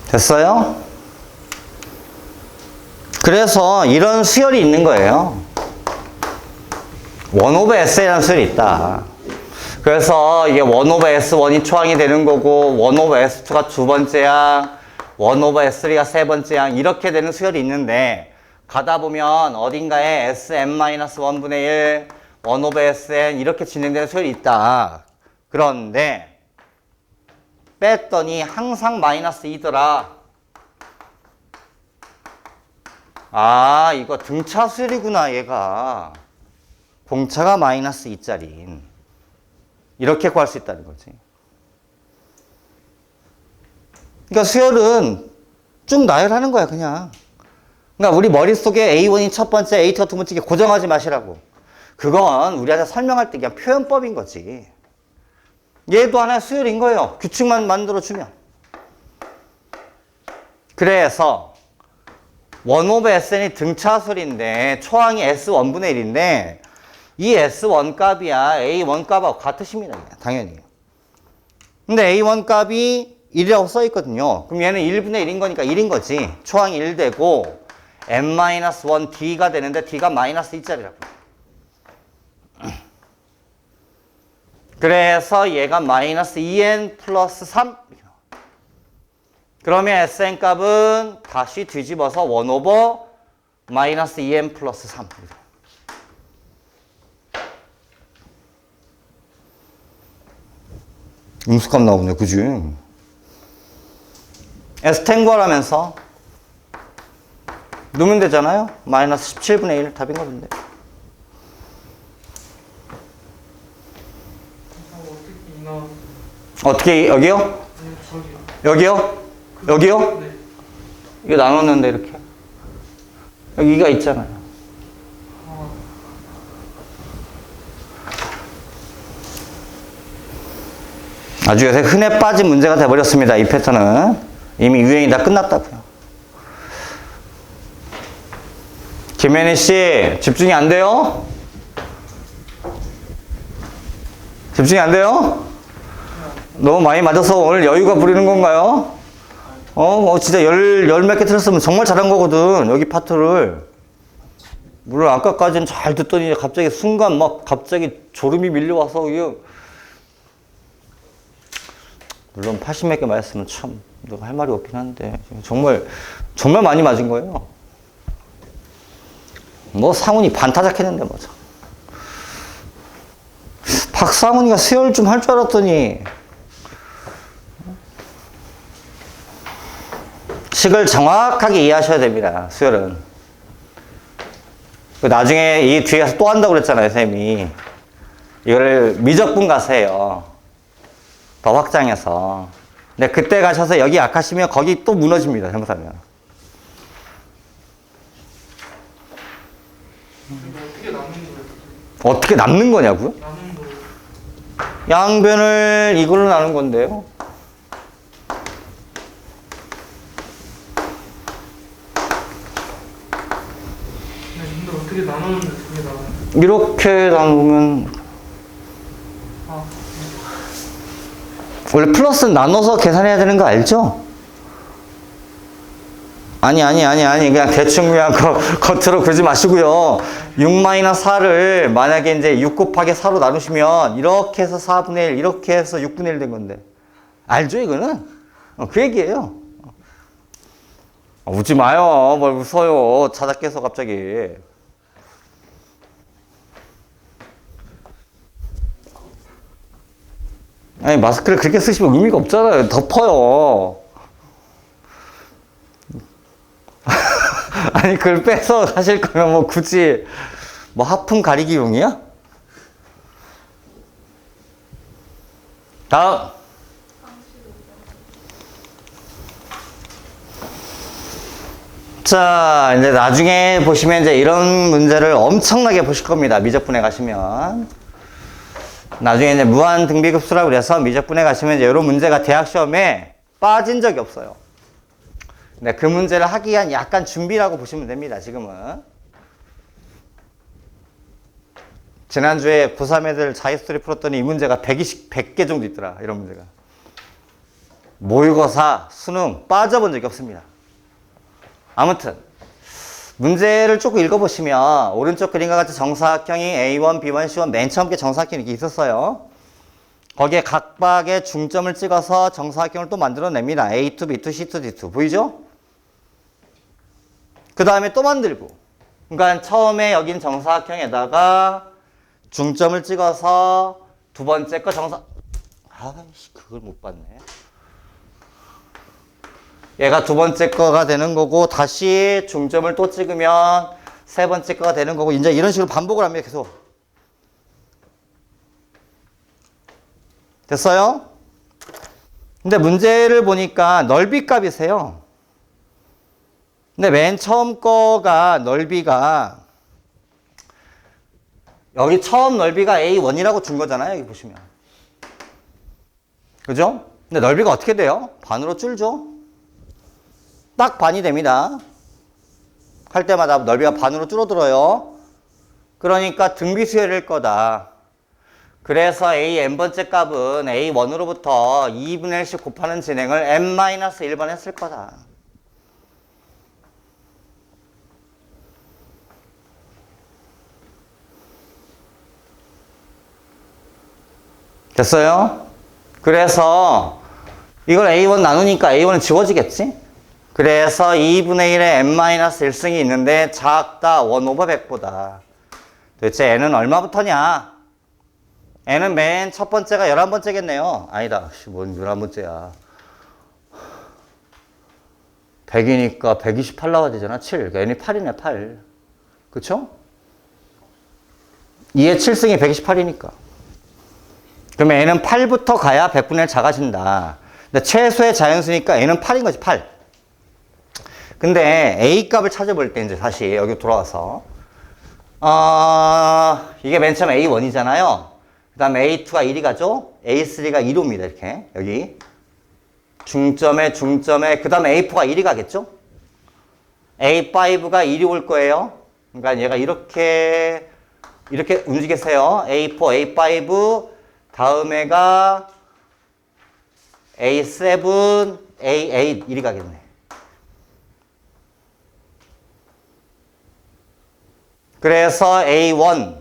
됐어요? 그래서 이런 수열이 있는 거예요. 1/s이라는 수열이 있다. 그래서 이게 1/s1이 초항이 되는 거고 1/s2가 두 번째 항, 1/s3가 세 번째 항 이렇게 되는 수열이 있는데 가다 보면 어딘가에 sn-1분의 1, 1/sn 이렇게 진행되는 수열이 있다. 그런데 뺐더니 항상 -2더라. 아, 이거 등차 수열이구나, 얘가. 공차가 -2짜리인. 이렇게 구할 수 있다는 거지. 그러니까 수열은 쭉 나열하는 거야, 그냥. 그러니까 우리 머릿속에 A1이 첫 번째, A2가 두 번째 고정하지 마시라고. 그건 우리한테 설명할 때 그냥 표현법인 거지. 얘도 하나의 수열인 거예요. 규칙만 만들어주면. 그래서 1/sn이 등차수열인데 초항이 S1분의 1인데 이 S1 값이야 A1 값하고 같으십니다. 당연히. 근데 A1 값이 1이라고 써 있거든요. 그럼 얘는 1분의 1인 거니까 1인 거지. 초항이 1 되고 n-1 D가 되는데 D가 -2짜리라고. 그래서 얘가 -2n 플러스 3. 그러면 Sn 값은 다시 뒤집어서 1/-2n 플러스 3. 음수값 나오네, 그지? S10 구하라면서 넣으면 되잖아요? -17분의 1 답인가 본데. 어떻게, 여기요? 아니, 저기요. 여기요? 여기요? 네. 이거 나눴는데, 이렇게. 여기가 있잖아요. 아, 아주 요새 흔해 빠진 문제가 돼버렸습니다. 이 패턴은. 이미 유행이 다 끝났다고요. 김현희 씨, 집중이 안 돼요? 집중이 안 돼요? 너무 많이 맞아서 오늘 여유가 부리는 건가요? 진짜 열 몇 개 틀었으면 정말 잘한 거거든. 여기 파트를. 물론 아까까지는 잘 듣더니 갑자기 순간 막 갑자기 졸음이 밀려와서 이게 물론 80 몇 개 맞았으면 참 할 말이 없긴 한데 정말 많이 맞은 거예요. 뭐 상훈이 반타작했는데 뭐죠. 박상훈이가 수열 좀 할 줄 알았더니 식을 정확하게 이해하셔야 됩니다. 수열은. 나중에 이 뒤에서 또 한다고 그랬잖아요, 쌤이. 이거를 미적분 가서 해요. 더 확장해서. 근데 그때 가셔서 여기 약하시면 거기 또 무너집니다, 잘못하면. 어떻게 남는 거예요? 어떻게 남는 거냐고요? 남는 거. 양변을 이걸로 나눈 건데요. 네, 근데 어떻게 나누는데 그게 나와요? 이렇게 나누면 아, 원래 플러스 나눠서 계산해야 되는 거 알죠? 아니. 그냥 대충 그냥 겉으로 그러지 마시고요. 6-4를 만약에 이제 6 곱하기 4로 나누시면 이렇게 해서 4분의 1, 이렇게 해서 6분의 1 된 건데. 알죠, 이거는? 그 얘기예요. 웃지 마요. 뭘 웃어요. 자다 깨서 갑자기. 아니, 마스크를 그렇게 쓰시면 의미가 없잖아요. 덮어요. 아니, 그걸 빼서 하실 거면 뭐 굳이 뭐 하품 가리기용이야? 다음. 자, 이제 나중에 보시면 이제 이런 문제를 엄청나게 보실 겁니다. 미적분해 가시면. 나중에 이제 무한 등비급수라고 그래서 미적분해 가시면 이제 이런 문제가 대학 시험에 빠진 적이 없어요. 네, 그 문제를 하기 위한 약간 준비라고 보시면 됩니다. 지금은. 지난주에 고3 애들 자유스토리 풀었더니 이 문제가 100개 정도 있더라. 이런 문제가. 모의고사, 수능 빠져본 적이 없습니다. 아무튼 문제를 조금 읽어보시면 오른쪽 그림과 같이 정사각형이 A1, B1, C1 맨 처음 게 정사각형이 이렇게 있었어요. 거기에 각각의 중점을 찍어서 정사각형을 또 만들어냅니다. A2, B2, C2, D2 보이죠? 그 다음에 또 만들고, 그러니까 처음에 여긴 정사각형에다가 중점을 찍어서 두 번째 거 아이씨, 그걸 못 봤네. 얘가 두 번째 거가 되는 거고, 다시 중점을 또 찍으면 세 번째 거가 되는 거고, 이제 이런 식으로 반복을 합니다. 계속. 됐어요? 근데 문제를 보니까 넓이 값이세요. 근데 맨 처음 거가 넓이가, 여기 처음 넓이가 A1이라고 준 거잖아요. 여기 보시면. 그죠? 근데 넓이가 어떻게 돼요? 반으로 줄죠? 딱 반이 됩니다. 할 때마다 넓이가 반으로 줄어들어요. 그러니까 등비수열일 거다. 그래서 A n번째 값은 A1으로부터 2분의 1씩 곱하는 진행을 n-1번 했을 거다. 됐어요? 그래서 이걸 A1 나누니까 A1은 지워지겠지? 그래서 2분의 1에 n-1승이 있는데 작다 1/100보다. 도대체 n은 얼마부터냐? n은 맨 첫 번째가 11번째겠네요. 아니다. 뭔 11번째야. 100이니까 128 나와야 되잖아. 7. n이 8이네, 8. 그쵸? 2의 7승이 128이니까. 그러면 n은 8부터 가야 100분의 1 작아진다. 근데 최소의 자연수니까 n은 8인 거지, 8. 근데 a 값을 찾아볼 때 이제 다시 여기 돌아와서 이게 맨 처음 A1이잖아요. 그 다음에 A2가 1이 가죠. A3가 2로 옵니다. 이렇게 여기 중점에 그 다음에 A4가 1이 가겠죠. A5가 1이 올 거예요. 그러니까 얘가 이렇게 움직이세요. A4, A5 다음에가 A7, A8 1이 가겠네. 그래서 A1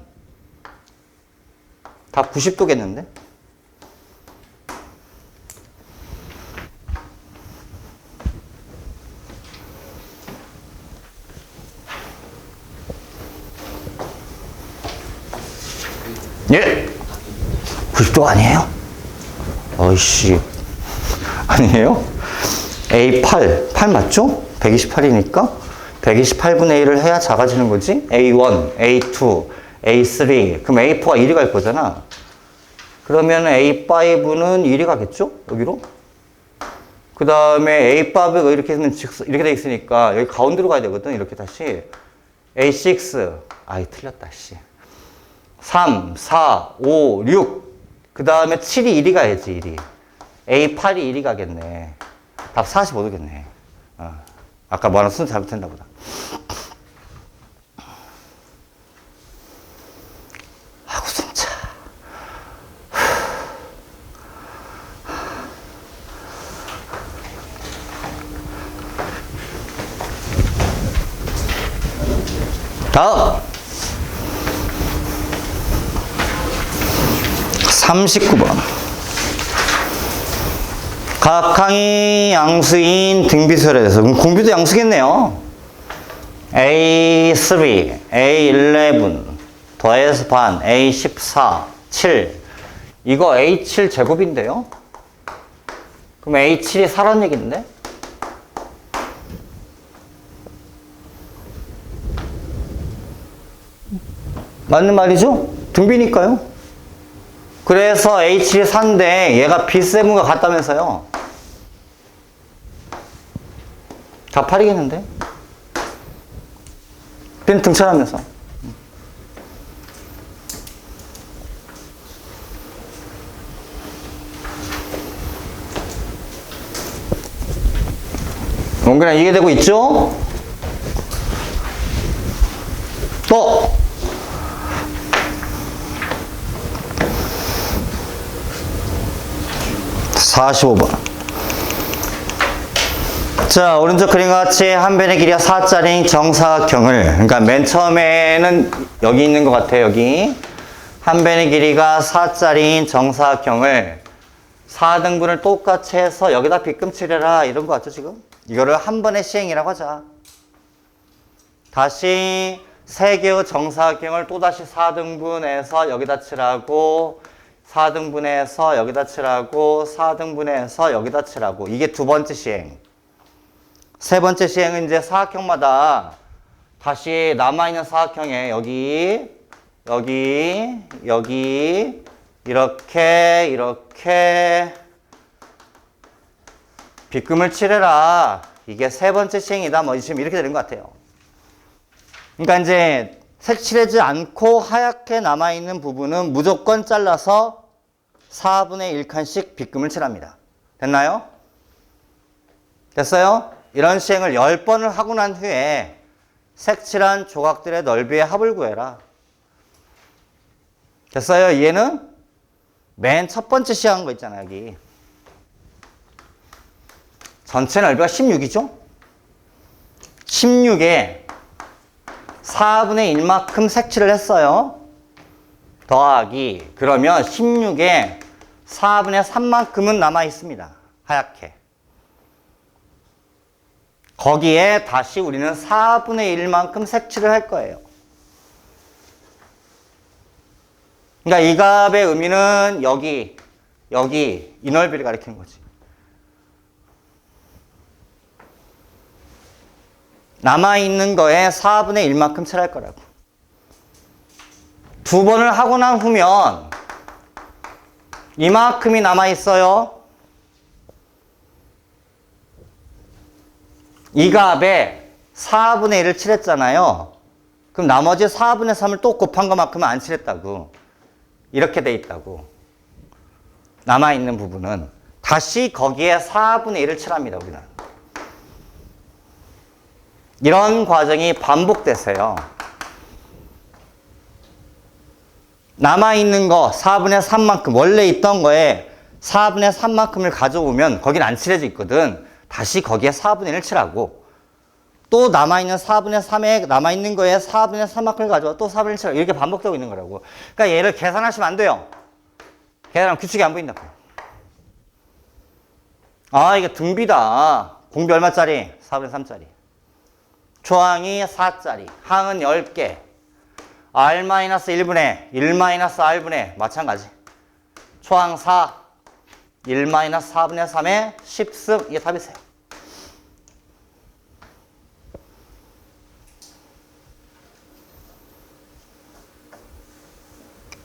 답 90도겠는데? 예! 90도 아니에요? 어이씨. 아니에요? A8, 8 맞죠? 128이니까 128분의 1을 해야 작아지는 거지? A1, A2, A3. 그럼 A4가 1이 갈 거잖아. 그러면 A5는 1이 가겠죠? 여기로? 그 다음에 A5가 이렇게 돼 있으니까 여기 가운데로 가야 되거든. 이렇게 다시. A6. 아이, 틀렸다, 씨. 3, 4, 5, 6. 그 다음에 7이 1이 가야지, 1이. A8이 1이 가겠네. 답 45도겠네. 아까 뭐하나 순서 잘못했나 보다. 하고 진짜. 다음 39번. 각 항이 양수인 등비수열에 대해서. 그럼 공비도 양수겠네요. A3, A11 더해서 반, A14, 7. 이거 A7 제곱인데요. 그럼 A7이 4란 얘기인데? 맞는 말이죠? 등비니까요. 그래서 H7이 4인데 얘가 B7과 같다면서요. 다 8이겠는데? B는 등차라면서. 뭔가 이해되고 있죠? 또 45번. 자, 오른쪽 그림과 같이 한 변의 길이가 4짜리인 정사각형을, 그러니까 맨 처음에는 여기 있는 것 같아요. 여기 한 변의 길이가 4짜리인 정사각형을 4등분을 똑같이 해서 여기다 빗금칠해라 이런 거 같죠 지금? 이거를 한 번의 시행이라고 하자. 다시 세 개의 정사각형을 또다시 4등분해서 여기다 칠하고 4등분해서 여기다 칠하고 4등분해서 여기다 칠하고. 이게 두 번째 시행. 세 번째 시행은 이제 사각형마다 다시 남아있는 사각형에 여기 이렇게 빗금을 칠해라. 이게 세 번째 시행이다. 뭐 지금 이렇게 되는 것 같아요. 그러니까 이제 색칠하지 않고 하얗게 남아있는 부분은 무조건 잘라서 4분의 1칸씩 빗금을 칠합니다. 됐나요? 됐어요? 이런 시행을 10번을 하고 난 후에 색칠한 조각들의 넓이의 합을 구해라. 됐어요? 이해는? 맨 첫 번째 시행한 거 있잖아요. 여기 전체 넓이가 16이죠? 16에 4분의 1만큼 색칠을 했어요. 더하기. 그러면 16에 4분의 3만큼은 남아 있습니다. 하얗게. 거기에 다시 우리는 4분의 1만큼 색칠을 할 거예요. 그러니까 이 값의 의미는 여기 이 넓이를 가리키는 거지. 남아있는 거에 4분의 1만큼 칠할 거라고. 두 번을 하고 난 후면 이만큼이 남아있어요. 이 값에 4분의 1을 칠했잖아요. 그럼 나머지 4분의 3을 또 곱한 것만큼은 안 칠했다고. 이렇게 돼 있다고. 남아있는 부분은 다시 거기에 4분의 1을 칠합니다. 우리는. 이런 과정이 반복되세요. 남아있는 거 4분의 3만큼, 원래 있던 거에 4분의 3만큼을 가져오면 거긴 안 칠해져 있거든. 다시 거기에 4분의 1을 칠하고, 또 남아있는 4분의 3에 남아있는 거에 4분의 3만큼을 가져와 또 4분의 1을 칠하고, 이렇게 반복되고 있는 거라고. 그러니까 얘를 계산하시면 안 돼요. 계산하면 규칙이 안 보인다고. 아, 이게 등비다. 공비 얼마짜리? 4분의 3짜리. 초항이 4짜리. 항은 10개. R-1분의 1-R분의 마찬가지. 초항 4. 1-4분의 3의 10승. 이게 답이세요.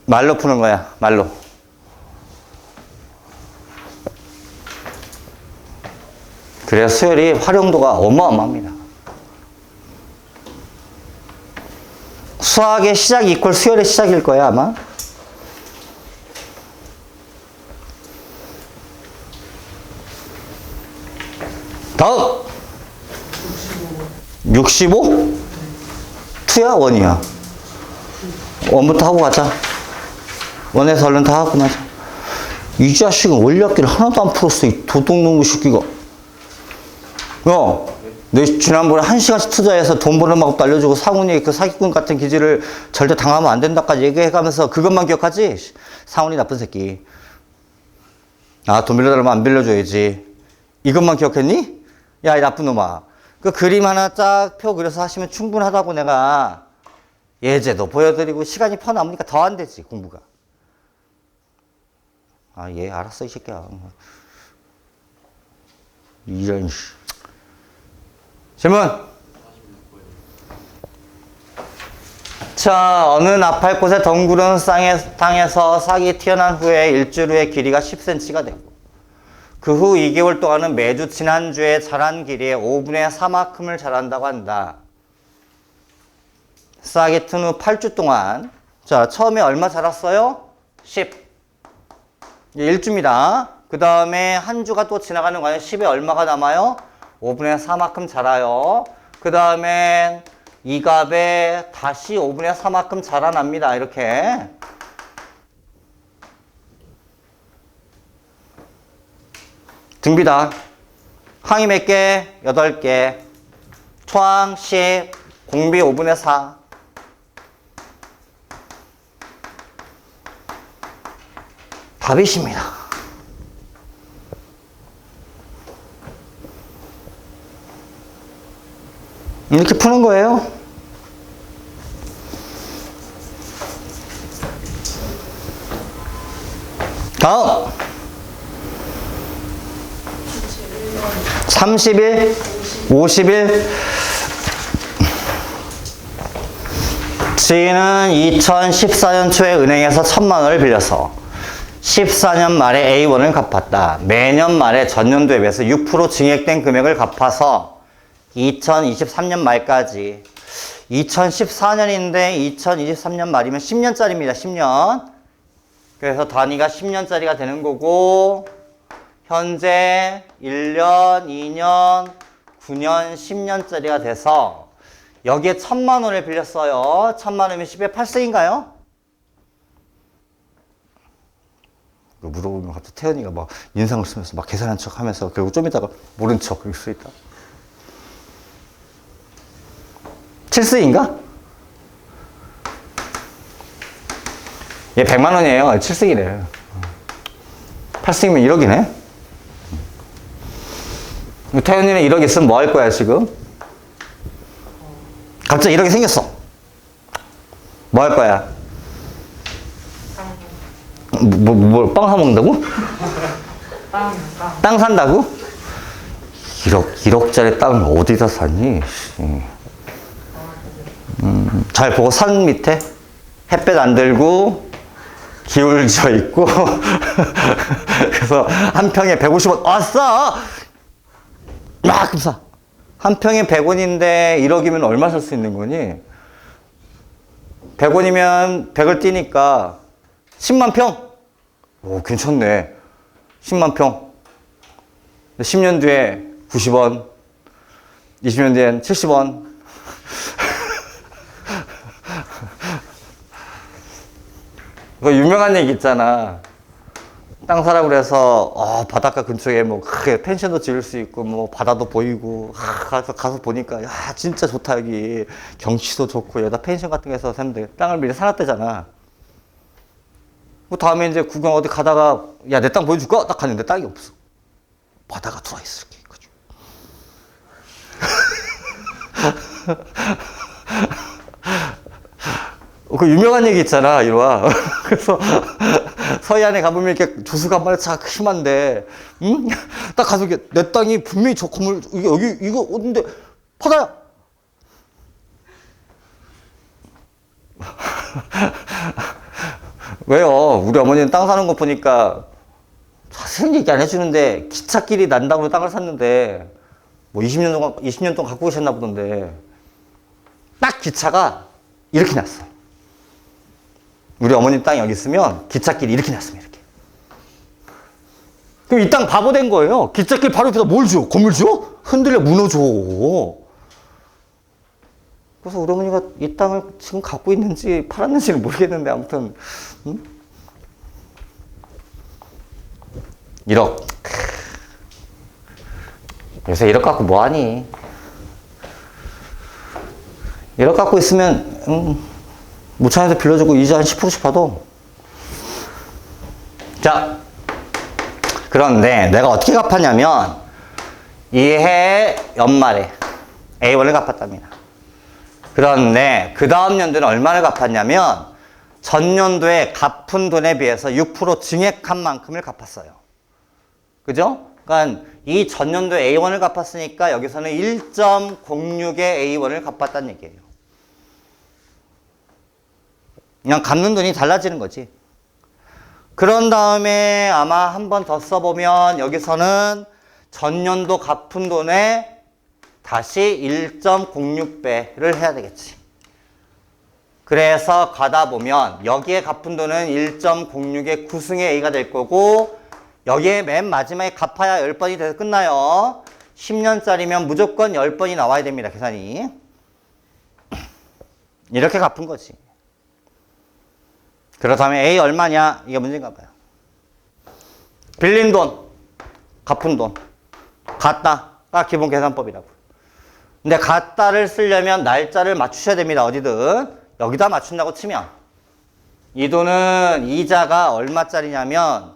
말로 푸는 거야. 말로. 그래야 수열이 활용도가 어마어마합니다. 수학의 시작이 이퀄 수열의 시작일 거야 아마. 다음 65? 2야? 1이야? 1부터 하고 가자. 1에서 얼른 다 하고 나자. 이 자식은 원리학기를 하나도 안 풀었어. 이 도둑놈의 새끼가. 야, 너 지난번에 1시간씩 투자해서 돈 버는 방법도 알려주고 상훈이 그 사기꾼 같은 기질을 절대 당하면 안 된다까지 얘기해가면서 그것만 기억하지? 상훈이 나쁜 새끼. 아, 돈 빌려달라면 안 빌려줘야지. 이것만 기억했니? 야, 이 나쁜 놈아. 그 그림 하나 쫙 펴 그려서 하시면 충분하다고 내가 예제도 보여드리고 시간이 퍼남으니까 더 안 되지, 공부가. 아, 예, 알았어, 이 새끼야. 이런, 질문. 자, 어느 나팔 곳에 덩굴은 땅에서 싹이 튀어난 후에 일주일 후에 길이가 10cm가 되고 그 후 2개월 동안은 매주 지난주에 자란 길이의 5분의 4만큼을 자란다고 한다. 싹이 튼 후 8주 동안 자, 처음에 얼마 자랐어요? 10. 1주입니다. 그 다음에 한 주가 또 지나가는 거예요. 10에 얼마가 남아요? 5분의 4만큼 자라요. 그 다음에 이 값에 다시 5분의 4만큼 자라납니다. 이렇게. 등비다. 항이 몇 개? 8개. 초항 10, 공비 5분의 4. 답이십니다. 이렇게 푸는 거예요. 다음 30일 50일 지인은 2014년 초에 은행에서 1,000만 원을 빌려서 14년 말에 A1을 갚았다. 매년 말에 전년도에 비해서 6% 증액된 금액을 갚아서 2023년 말까지 2014년인데 2023년 말이면 10년짜리입니다. 10년. 그래서 단위가 10년짜리가 되는 거고 현재 1년, 2년, 9년, 10년짜리가 돼서 여기에 1,000만 원을 빌렸어요. 1,000만 원이면 10에 8승인가요? 물어보면 갑자기 태연이가 막 인상을 쓰면서 막 계산한 척 하면서 결국 좀 이따가 모른 척 그럴 수 있다. 7승인가? 얘 100만 원이에요. 7승이래. 8승이면 1억이네. 태연이는 1억 있으면 뭐 할 거야 지금? 갑자기 1억이 생겼어. 뭐 할 거야? 빵 사먹는다고? 땅 산다고? 1억짜리 땅을 어디다 사니? 잘 보고 산 밑에 햇볕 안 들고 기울져 있고 그래서 한 평에 150원 아싸! 막 사. 한 평에 100원인데 1억이면 얼마 살 수 있는 거니? 100원이면 100을 띄니까 10만 평? 오, 괜찮네. 10만 평. 10년 뒤에 90원, 20년 뒤엔 70원. 그 유명한 얘기 있잖아. 땅 사라고 그래서 바닷가 근처에 뭐 크게 펜션도 지을 수 있고 뭐 바다도 보이고 가서 보니까 야 진짜 좋다 여기 경치도 좋고 여기다 펜션 같은 거 해서 샀는데 땅을 미리 사놨대잖아. 그 다음에 이제 구경 어디 가다가 야 내 땅 보여줄까? 딱 갔는데 땅이 없어. 바다가 들어와 있을 게 그죠. 그 유명한 얘기 있잖아, 이리와. 그래서 서해안에 가보면 이렇게 조수가 한 마리 차 심한데, 응? 딱 가서 이렇게 내 땅이 분명히 저 건물, 이거 어딘데, 바다야! 왜요? 우리 어머니는 땅 사는 거 보니까 자세히 얘기 안 해주는데, 기찻길이 난다고 땅을 샀는데, 뭐 20년 동안 갖고 계셨나 보던데, 딱 기차가 이렇게 났어. 우리 어머님 땅이 여기 있으면 기찻길이 이렇게 났습니다. 이렇게. 그럼 이 땅 바보 된 거예요. 기찻길 바로 옆에다 뭘 줘? 건물 줘? 흔들려 무너져. 그래서 우리 어머니가 이 땅을 지금 갖고 있는지 팔았는지는 모르겠는데 아무튼 1억. 요새 1억 갖고 뭐하니? 1억 갖고 있으면 무창에서 빌려주고 이자 한 10%씩 받아. 자, 그런데 내가 어떻게 갚았냐면 이해 연말에 A1을 갚았답니다. 그런데 그 다음 연도에는 얼마를 갚았냐면 전년도에 갚은 돈에 비해서 6% 증액한 만큼을 갚았어요. 그죠? 그러니까 이 전년도에 A1을 갚았으니까 여기서는 1.06의 A1을 갚았다는 얘기예요. 그냥 갚는 돈이 달라지는 거지. 그런 다음에 아마 한 번 더 써보면 여기서는 전년도 갚은 돈에 다시 1.06배를 해야 되겠지. 그래서 가다 보면 여기에 갚은 돈은 1.06의 9승의 A가 될 거고 여기에 맨 마지막에 갚아야 10번이 돼서 끝나요. 10년짜리면 무조건 10번이 나와야 됩니다. 계산이. 이렇게 갚은 거지. 그렇다면 A 얼마냐? 이게 문제인가 봐요. 빌린 돈, 갚은 돈, 갖다가 기본 계산법이라고. 근데 갖다를 쓰려면 날짜를 맞추셔야 됩니다. 어디든. 여기다 맞춘다고 치면 이 돈은 이자가 얼마짜리냐면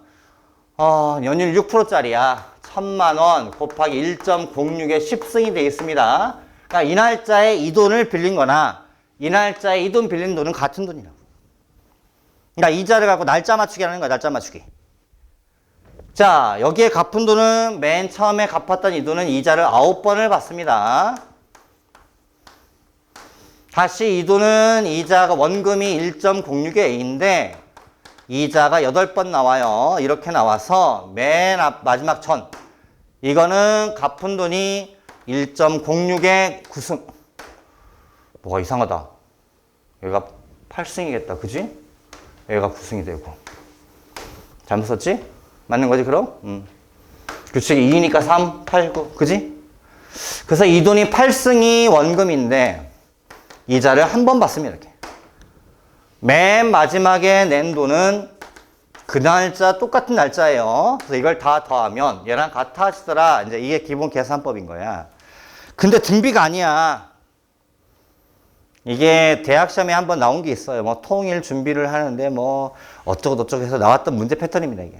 연율 6%짜리야. 1,000만 원 곱하기 1.06에 10승이 되어 있습니다. 그러니까 이 날짜에 이 돈을 빌린 거나 이 날짜에 이 돈 빌린 돈은 같은 돈이라고. 그러니까 이자를 갖고 날짜 맞추기 하는 거야. 날짜 맞추기. 자, 여기에 갚은 돈은 맨 처음에 갚았던 이 돈은 이자를 9번을 받습니다. 다시 이 돈은 이자가 원금이 1.06의 A인데 이자가 8번 나와요. 이렇게 나와서 맨 마지막 전 이거는 갚은 돈이 1.06의 9승. 뭐가 이상하다. 여기가 8승이겠다. 그지? 여기가 9승이 되고. 잘못 썼지? 맞는 거지 그럼? 규칙이 2니까 3, 8, 9. 그지? 그래서 이 돈이 8승이 원금인데 이자를 한 번 받습니다. 이렇게. 맨 마지막에 낸 돈은 그 날짜 똑같은 날짜예요. 그래서 이걸 다 더하면 얘랑 같아지더라. 이제 이게 기본 계산법인 거야. 근데 등비가 아니야. 이게 대학 시험에 한번 나온 게 있어요. 뭐 통일 준비를 하는데 뭐 어쩌고 저쩌고 해서 나왔던 문제 패턴입니다. 이게.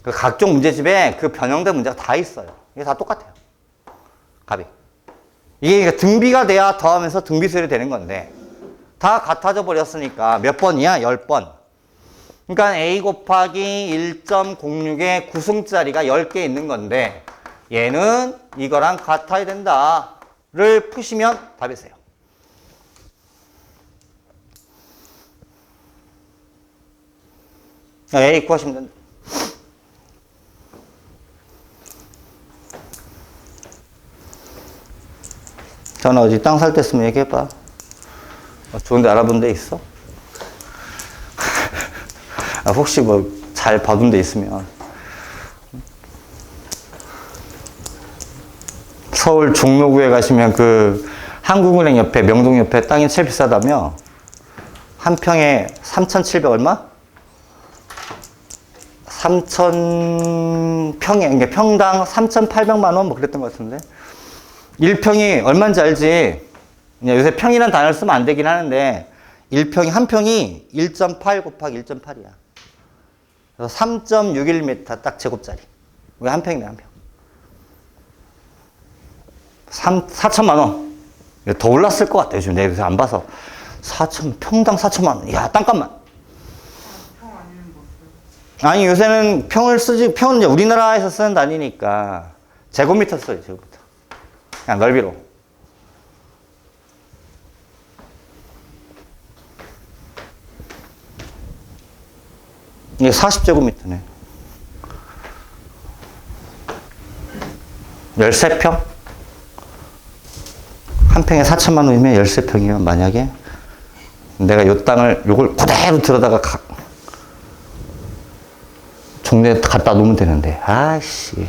그 각종 문제집에 그 변형된 문제가 다 있어요. 이게 다 똑같아요. 값이. 이게 등비가 돼야 더하면서 등비수열이 되는 건데 다 같아져 버렸으니까 몇 번이야? 10번. 그러니까 A 곱하기 1.06의 9승짜리가 10개 있는 건데 얘는 이거랑 같아야 된다를 푸시면 답이세요. A 구하시면 된다. 전화 어디 땅 살 때 쓰면 얘기해봐. 좋은 데 알아본 데 있어? 혹시 뭐 잘 봐둔 데 있으면. 서울 종로구에 가시면 그 한국은행 옆에 명동 옆에 땅이 제일 비싸다며? 한 평에 3,700 얼마? 3,000평에, 그러니까 평당 3,800만 원 뭐 그랬던 것 같은데. 1평이 얼마인지 알지? 요새 평이라는 단어를 쓰면 안 되긴 하는데 1평이 한 평이 1.8 곱하기 1.8이야. 그래서 3.61m 딱 제곱짜리. 왜 한 평이네 한 평. 4천만 원. 더 올랐을 것 같아요. 지금 내가 요새 안 봐서. 평당 4천만 원. 야, 땅값만. 아니 요새는 평을 쓰지. 평은 이제 우리나라에서 쓰는 단위니까 제곱미터 써요. 제곱미터. 그냥 넓이로. 이게 40제곱미터네. 13평? 한 평에 4천만 원이면 13평이면 만약에 내가 요 땅을 요걸 그대로 들어다가 종래에 갖다 놓으면 되는데 아이씨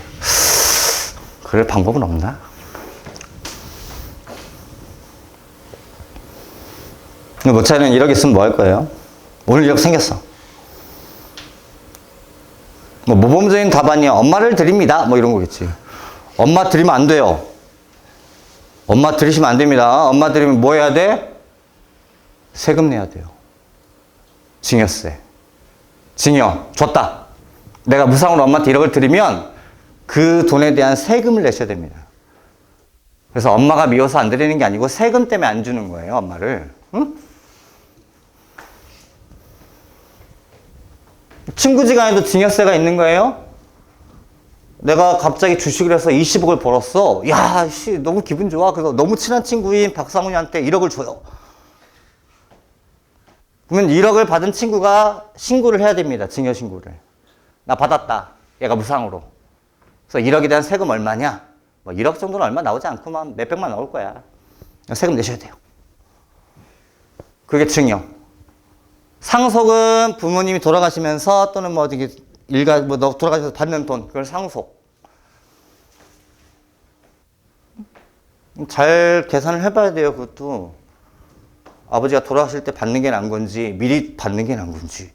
그럴 방법은 없나? 모차이는 1억 있으면 뭐 할 거예요? 오늘 1억 생겼어. 뭐 모범적인 답안이야. 엄마를 드립니다. 뭐 이런 거겠지. 엄마 드리면 안 돼요. 엄마 들이시면 안 됩니다. 엄마 들이면 뭐 해야 돼? 세금 내야 돼요. 증여세. 증여. 줬다. 내가 무상으로 엄마한테 1억을 드리면 그 돈에 대한 세금을 내셔야 됩니다. 그래서 엄마가 미워서 안 드리는 게 아니고 세금 때문에 안 주는 거예요, 엄마를. 응? 친구지간에도 증여세가 있는 거예요? 내가 갑자기 주식을 해서 20억을 벌었어. 야, 씨, 너무 기분 좋아. 그래서 너무 친한 친구인 박상훈이한테 1억을 줘요. 그러면 1억을 받은 친구가 신고를 해야 됩니다. 증여 신고를. 나 받았다. 얘가 무상으로. 그래서 1억에 대한 세금 얼마냐? 뭐 1억 정도는 얼마 나오지 않고만 몇백만 나올 거야. 세금 내셔야 돼요. 그게 증여. 상속은 부모님이 돌아가시면서 또는 뭐 어디 일가 뭐 돌아가셔서 받는 돈, 그걸 상속. 잘 계산을 해봐야 돼요. 그것도 아버지가 돌아가실 때 받는 게 나은 건지 미리 받는 게 나은 건지.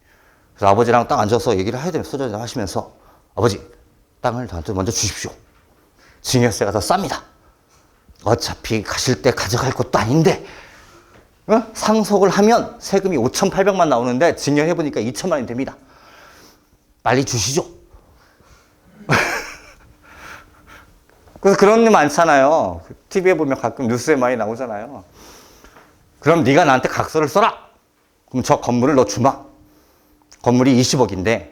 그래서 아버지랑 딱 앉아서 얘기를 해야 돼요. 소전을 하시면서 아버지 땅을 저한테 먼저 주십시오. 증여세가 더 쌉니다. 어차피 가실 때 가져갈 것도 아닌데 상속을 하면 세금이 5,800만 나오는데 증여해보니까 2천만 원이 됩니다. 빨리 주시죠. 그래서 그런 일 많잖아요. TV에 보면 가끔 뉴스에 많이 나오잖아요. 그럼 네가 나한테 각서를 써라. 그럼 저 건물을 너 주마. 건물이 20억인데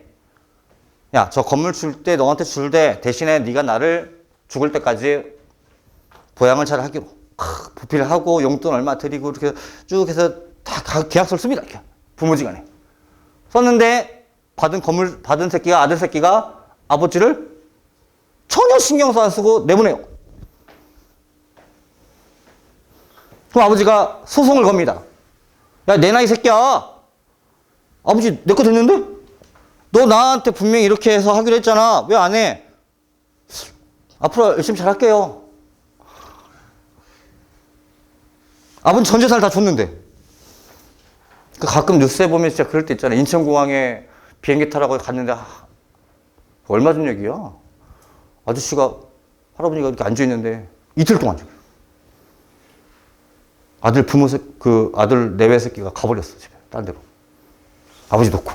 야, 저 건물 줄 때 너한테 줄 때 대신에 네가 나를 죽을 때까지 보양을 잘 하기로. 부피를 하고 용돈 얼마 드리고 이렇게 쭉 해서 다 계약서를 씁니다. 부모지간에. 썼는데 받은 새끼가 아들 새끼가 아버지를 전혀 신경도 안 쓰고 내보내요. 그럼 아버지가 소송을 겁니다. 야, 내 나이 새끼야. 아버지 내 거 됐는데? 너 나한테 분명히 이렇게 해서 하기로 했잖아. 왜 안 해? 앞으로 열심히 잘할게요. 아버지 전 재산을 다 줬는데. 가끔 뉴스에 보면 진짜 그럴 때 있잖아요. 인천공항에 비행기 타라고 갔는데 얼마 전 얘기야. 아저씨가 할아버지가 이렇게 앉아있는데 이틀 동안 죽여요. 아들 내외 새끼가 가버렸어. 집에 딴 데로. 아버지 놓고.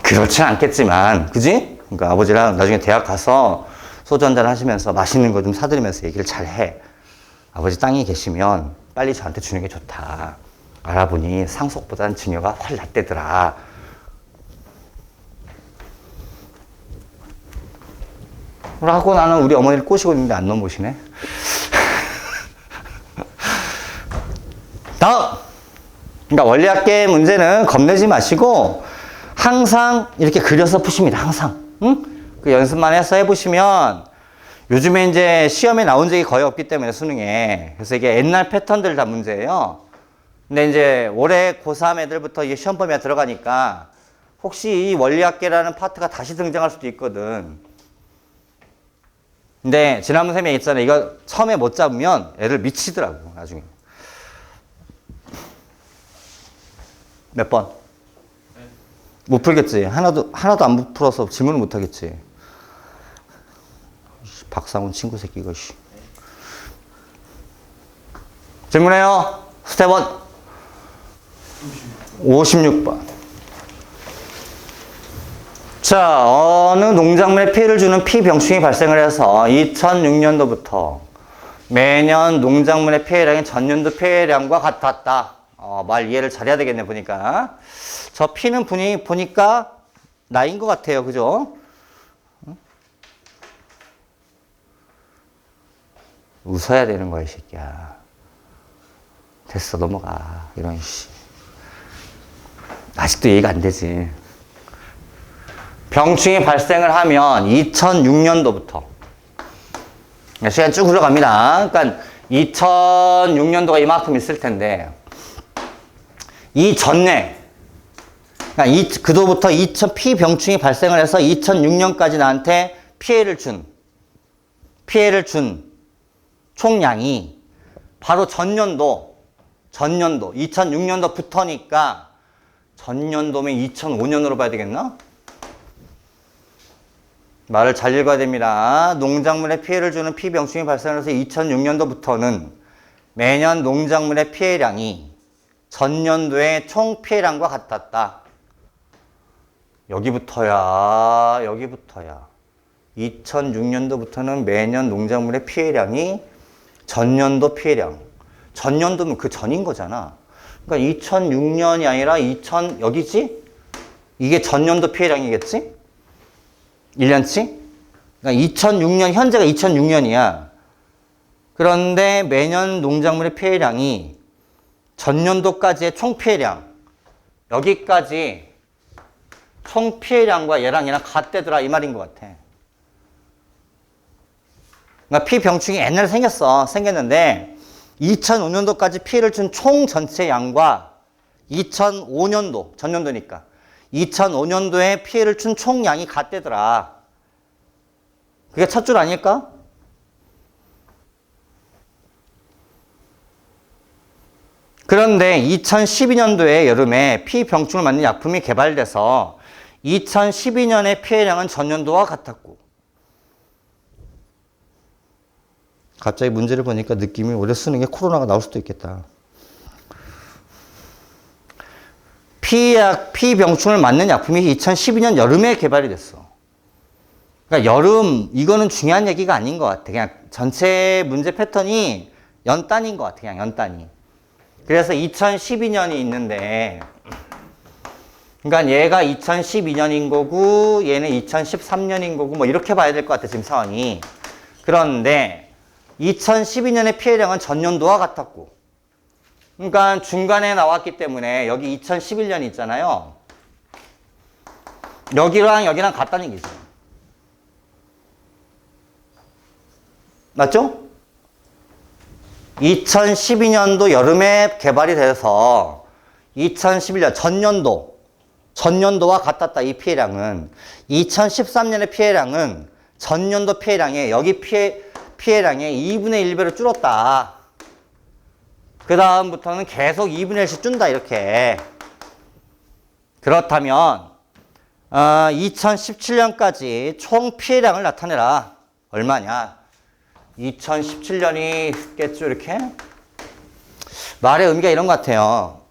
그렇진 않겠지만 그지? 그러니까 아버지랑 나중에 대학 가서 소주 한잔 하시면서 맛있는 거 좀 사드리면서 얘기를 잘 해. 아버지 땅이 계시면 빨리 저한테 주는 게 좋다. 알아보니 상속보다는 증여가 훨 낫대더라. 라고 나는 우리 어머니를 꼬시고 있는데 안 넘보시네. 다음! 그러니까 원리학계 문제는 겁내지 마시고 항상 이렇게 그려서 푸십니다. 항상. 응? 그 연습만 해서 해보시면 요즘에 이제 시험에 나온 적이 거의 없기 때문에 수능에. 그래서 이게 옛날 패턴들 다 문제예요. 근데 이제 올해 고3 애들부터 이게 시험 범위가 들어가니까 혹시 이 원리학계라는 파트가 다시 등장할 수도 있거든. 근데 지난번 셈에 있잖아요. 이거 처음에 못 잡으면 애들 미치더라고, 나중에. 몇 번? 네. 못 풀겠지. 하나도 안 풀어서 질문을 못 하겠지. 박상훈 친구 새끼 이거. 질문해요. 스텝 1. 56번. 자, 어느 농작물에 피해를 주는 피병충이 발생을 해서 2006년도부터 매년 농작물의 피해량이 전년도 피해량과 같았다. 말 이해를 잘해야 되겠네, 보니까. 저 피는 보니까 나인 것 같아요. 그죠? 웃어야 되는 거야, 이 새끼야. 됐어, 넘어가. 이런, 씨. 아직도 이해가 안 되지. 병충이 발생을 하면 2006년도부터. 시간 쭉 흘러갑니다. 그러니까 2006년도가 이만큼 있을 텐데, 이 전에, 그러니까 그도부터 피병충이 발생을 해서 2006년까지 나한테 피해를 준 총량이 바로 전년도 2006년도부터니까 전년도면 2005년으로 봐야 되겠나? 말을 잘 읽어야 됩니다. 농작물에 피해를 주는 피병충이 발생해서 2006년도부터는 매년 농작물의 피해량이 전년도의 총 피해량과 같았다. 여기부터야. 2006년도부터는 매년 농작물의 피해량이 전년도 피해량. 전년도면 그 전인 거잖아. 그러니까 2006년이 아니라 여기지? 이게 전년도 피해량이겠지? 1년치? 그러니까 2006년, 현재가 2006년이야. 그런데 매년 농작물의 피해량이 전년도까지의 총 피해량. 여기까지 총 피해량과 얘랑 같대더라. 이 말인 것 같아. 그러니까 피병충이 옛날에 생겼는데 2005년도까지 피해를 준 총 전체 양과 2005년도, 전년도니까 2005년도에 피해를 준 총 양이 같대더라. 그게 첫 줄 아닐까? 그런데 2012년도에 여름에 피병충을 맞는 약품이 개발돼서 2012년의 피해량은 전년도와 같았고, 갑자기 문제를 보니까 느낌이 올해 수능에 코로나가 나올 수도 있겠다. 피병충을 맞는 약품이 2012년 여름에 개발이 됐어. 그러니까 여름, 이거는 중요한 얘기가 아닌 것 같아. 그냥 전체 문제 패턴이 연단인 것 같아. 그냥 연단이. 그래서 2012년이 있는데, 그러니까 얘가 2012년인 거고, 얘는 2013년인 거고, 뭐 이렇게 봐야 될 것 같아, 지금 상황이. 그런데 2012년의 피해량은 전년도와 같았고, 그러니까 중간에 나왔기 때문에 여기 2011년 있잖아요. 여기랑 같다는 얘기죠. 맞죠? 2012년도 여름에 개발이 돼서 2011년 전년도와 같았다. 이 피해량은 2013년의 피해량은 전년도 피해량에 여기 피해량의 2분의 1배로 줄었다. 그 다음부터는 계속 2분의 1씩 준다. 이렇게. 그렇다면 2017년까지 총 피해량을 나타내라. 얼마냐? 2017년이 있겠죠, 이렇게? 말의 의미가 이런 것 같아요.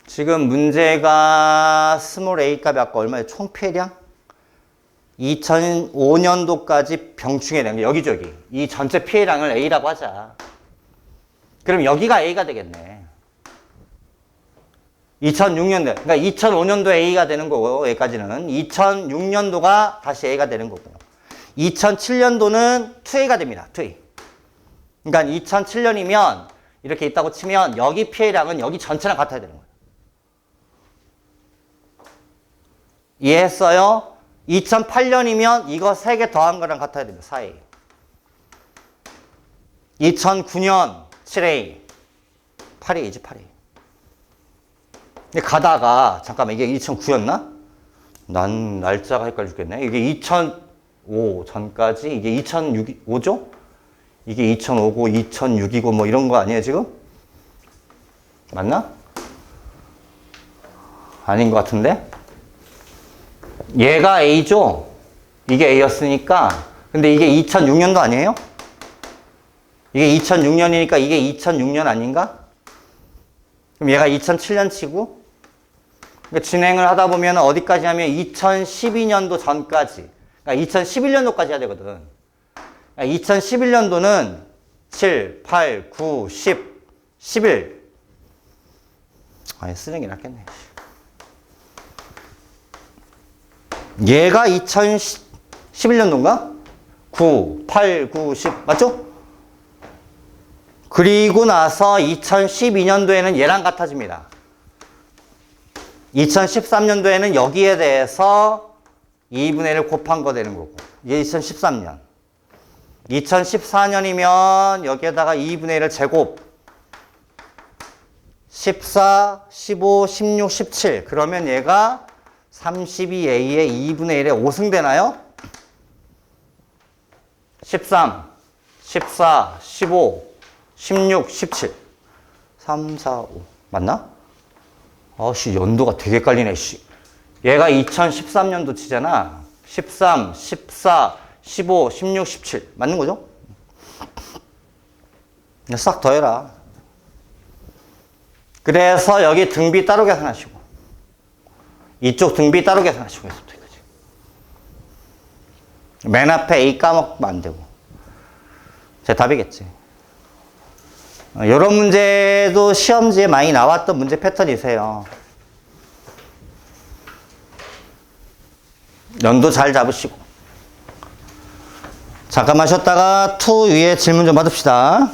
지금 문제가 스몰 a 값이 아까 얼마예요? 총 피해량? 2005년도까지 병충해 낸 게 여기저기. 이 전체 피해량을 A라고 하자. 그럼 여기가 A가 되겠네. 2006년도, 그러니까 2005년도 A가 되는 거고, 여기까지는. 2006년도가 다시 A가 되는 거고. 2007년도는 2A가 됩니다. 2A. 그러니까 2007년이면 이렇게 있다고 치면 여기 피해량은 여기 전체랑 같아야 되는 거예요. 이해했어요? 2008년이면 이거 3개 더한 거랑 같아야 됩니다. 4A. 2009년 7A. 8A지 8A. 근데 가다가 잠깐만 이게 2009였나? 난 날짜가 헷갈려 죽겠네. 이게 2005 전까지 이게 2005죠? 이게 2005고 2006이고 뭐 이런 거 아니에요 지금? 맞나? 아닌 것 같은데? 얘가 A죠? 이게 A였으니까. 근데 이게 2006년도 아니에요? 이게 2006년이니까 이게 2006년 아닌가? 그럼 얘가 2007년 치고, 그러니까 진행을 하다 보면 어디까지 하면 2012년도 전까지. 그러니까 2011년도까지 해야 되거든. 그러니까 2011년도는 7, 8, 9, 10, 11. 아예 쓰는 게 낫겠네. 얘가 2011년도인가? 9, 8, 9, 10. 맞죠? 그리고 나서 2012년도에는 얘랑 같아집니다. 2013년도에는 여기에 대해서 2분의 1을 곱한 거 되는 거고. 이게 2013년. 2014년이면 여기에다가 2분의 1을 제곱. 14, 15, 16, 17. 그러면 얘가 32A의 2분의 1에 5승 되나요? 13, 14, 15, 16, 17. 3, 4, 5. 맞나? 아씨, 연도가 되게 헷갈리네, 씨. 얘가 2013년도 치잖아. 13, 14, 15, 16, 17. 맞는 거죠? 싹 더해라. 그래서 여기 등비 따로 계산하시고, 이쪽 등비 따로 계산하시고, 여기서부터 이거지. 맨 앞에 A 까먹으면 안 되고. 제 답이겠지. 이런 문제도 시험지에 많이 나왔던 문제 패턴이세요. 연도 잘 잡으시고. 잠깐만 쉬었다가 2 위에 질문 좀 받읍시다.